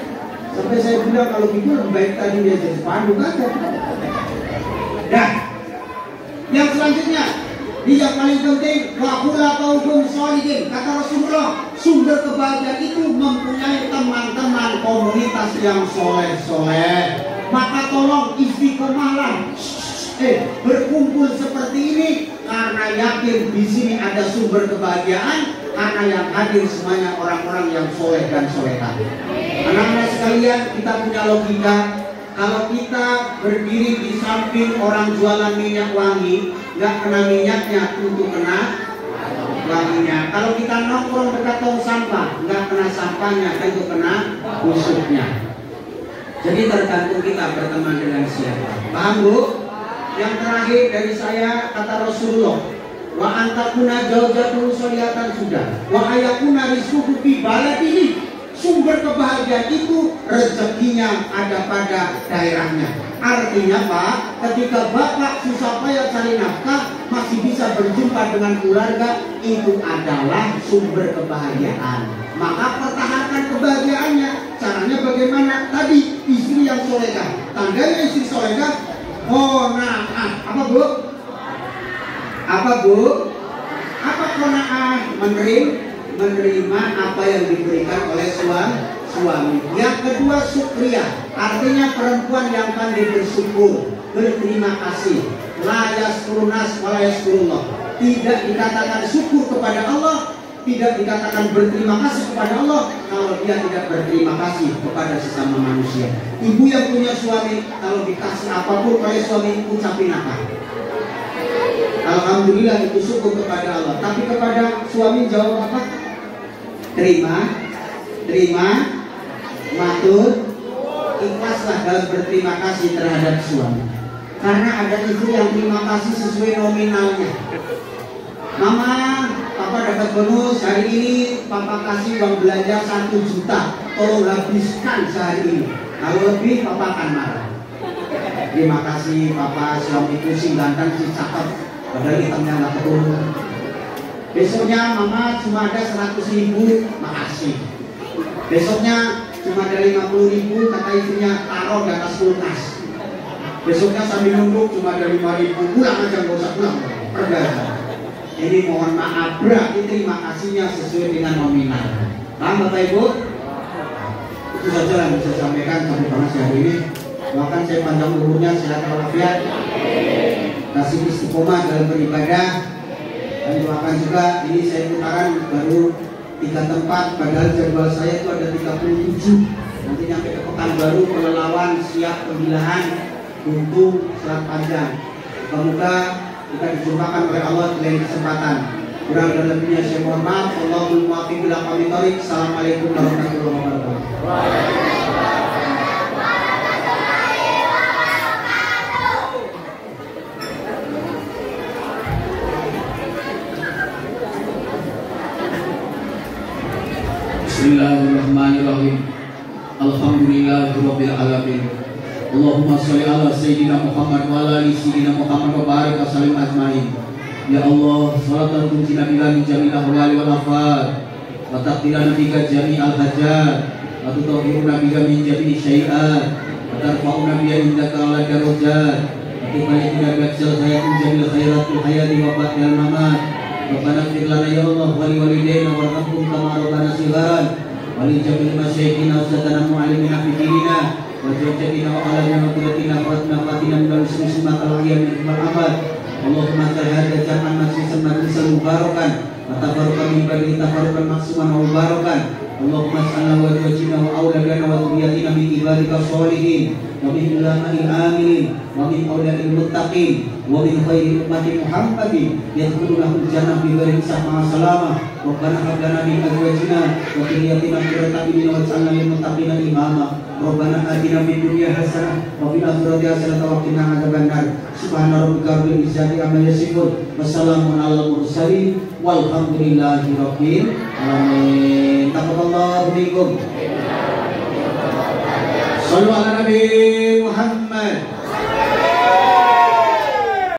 Speaker 2: Sampai saya bilang kalau gitu lebih baik tadi dia jadi spanduk aja. Nah, yang selanjutnya, ini yang paling penting, waqula qaulun sholihin. Kata Rasulullah, sumber kebahagiaan itu mempunyai teman-teman komunitas yang soleh-soleh. Maka tolong istiqomahlah, berkumpul seperti ini karena yakin di sini ada sumber kebahagiaan. Karena yang hadir semuanya orang-orang yang soleh dan solehah. Anak-anak sekalian, kita punya logika. Kalau kita berdiri di samping orang jualan minyak wangi, nggak kena minyaknya, untuk kena wanginya. Kalau kita nongkrong dekat tong sampah, nggak kena sampahnya, tentu kena busuknya. Jadi tergantung kita berteman dengan siapa. Paham Bu? Yang terakhir dari saya, kata Rasulullah, wa antakuna zaujatun sholihatan sudah, wa ayakuna rizquhu fi baladihi. Sumber kebahagiaan itu rezekinya ada pada daerahnya. Artinya Pak, ketika Bapak susah payah cari nafkah masih bisa berjumpa dengan keluarga, itu adalah sumber kebahagiaan. Maka pertahankan kebahagiaannya. Caranya bagaimana? Tadi istri yang solehah. Tandanya istri solehah, qanaah. Apa Bu? Apa Bu? Apa qanaah? Menerima apa yang diberikan oleh suami. Yang kedua syukriyah, artinya perempuan yang pandai bersyukur, berterima kasih. La yaskurunas wa la yaskurullah. Tidak dikatakan syukur kepada Allah, tidak dikatakan berterima kasih kepada Allah kalau dia tidak berterima kasih kepada sesama manusia. Ibu yang punya suami, kalau dikasih apapun oleh suami, ucapin apa? Alhamdulillah, itu syukur kepada Allah. Tapi kepada suami jawab apa? Terima, matur, ikhlaslah dalam berterima kasih terhadap suami. Karena ada istri yang terima kasih sesuai nominalnya. Mama, Papa dapat bonus hari ini, Papa kasih uang belanja 1 juta, tolong habiskan sehari ini. Kalau lebih, Papa akan marah. Terima kasih Papa, suamiku si ganteng, si cakep, padahal hitamnya nggak ketemu. Besoknya Mama cuma ada 100.000, makasih. Besoknya cuma ada 50.000, kata istrinya taruh di atas kulkas. Besoknya sambil nunduk cuma ada 5.000, pulang aja, nggak usah pulang, perdagangan. Ini mohon maaf, berarti terima kasihnya sesuai dengan nominal. Paham Bapak Ibu? Itu saja yang bisa saya sampaikan sampai panas hari ini. Doakan saya panjang umurnya, sehat walafiat, kasih istiqomah dalam beribadah. Dan doakan juga, ini saya putaran baru 3 tempat, padahal jadwal saya itu ada 37. Nanti nyampe ke Pekanbaru, Pelelawan, Siak, Pemilahan, Guntung, Selat Panjang. Semoga kita dijumpakan oleh Allah di lain kesempatan. Kurang dan lebihnya saya mohon maaf. Allahumma muwaffiq ila aqwamit thoriq. Assalamualaikum warahmatullahi wabarakatuh.
Speaker 3: Bismillahirrahmanirrahim. Alhamdulillahirabbil alamin. Allahumma sholli ala sayyidina Muhammad wa ala ali sayyidina Muhammad wa barik wa sallim ajmain.
Speaker 2: Ya Allah, salatan kunci nabila min jamil ahwali wal afat wa taqdilan bika jami'al hajat wa tutahhiruna bika min jami'i syai'at wa tarfa'una biya indaka ala darajat wa tubayyina bika khairat min jamil khairatul hayati wa ba'dal mamat. Rabbana ighfir lana ya Allah wa li walidayna warhamhum kama rabbana shigharan wa li jami'il masyayikhina wa sadana mu'allimina fi dinina wa jaddatina wa alamina wa quddatina wa fatina min al-muslimat al-hayyan min al-abad. Allahumma ta'ala jam'an majlisan majlisan mubarakan wa tabarukan min bagi tabarukan maksuman wa mubarakan. Allahumma sallallahu wa wajina wa awladana wa dhurriyyatina min ibadika sholihin wa min ulama'il aminin wa min awliya'il muttaqin wa min khairi ummati Muhammadin yadkhulunahul jannah bi ghairi hisab ma salama. Rabbana hab lana min azwajina wa dhurriyyatina qurrata a'yunin waj'alna lil muttaqina imama. Rabbana atina fid dunya hasanah wa fil akhirati hasanah wa qina adzabannar. Subhana rabbika rabbil izzati amma yasifun wa salamun alal mursalin walhamdulillahi rabbil alamin. Taqabbalallahu minkum. Sallu ala Nabi Muhammad.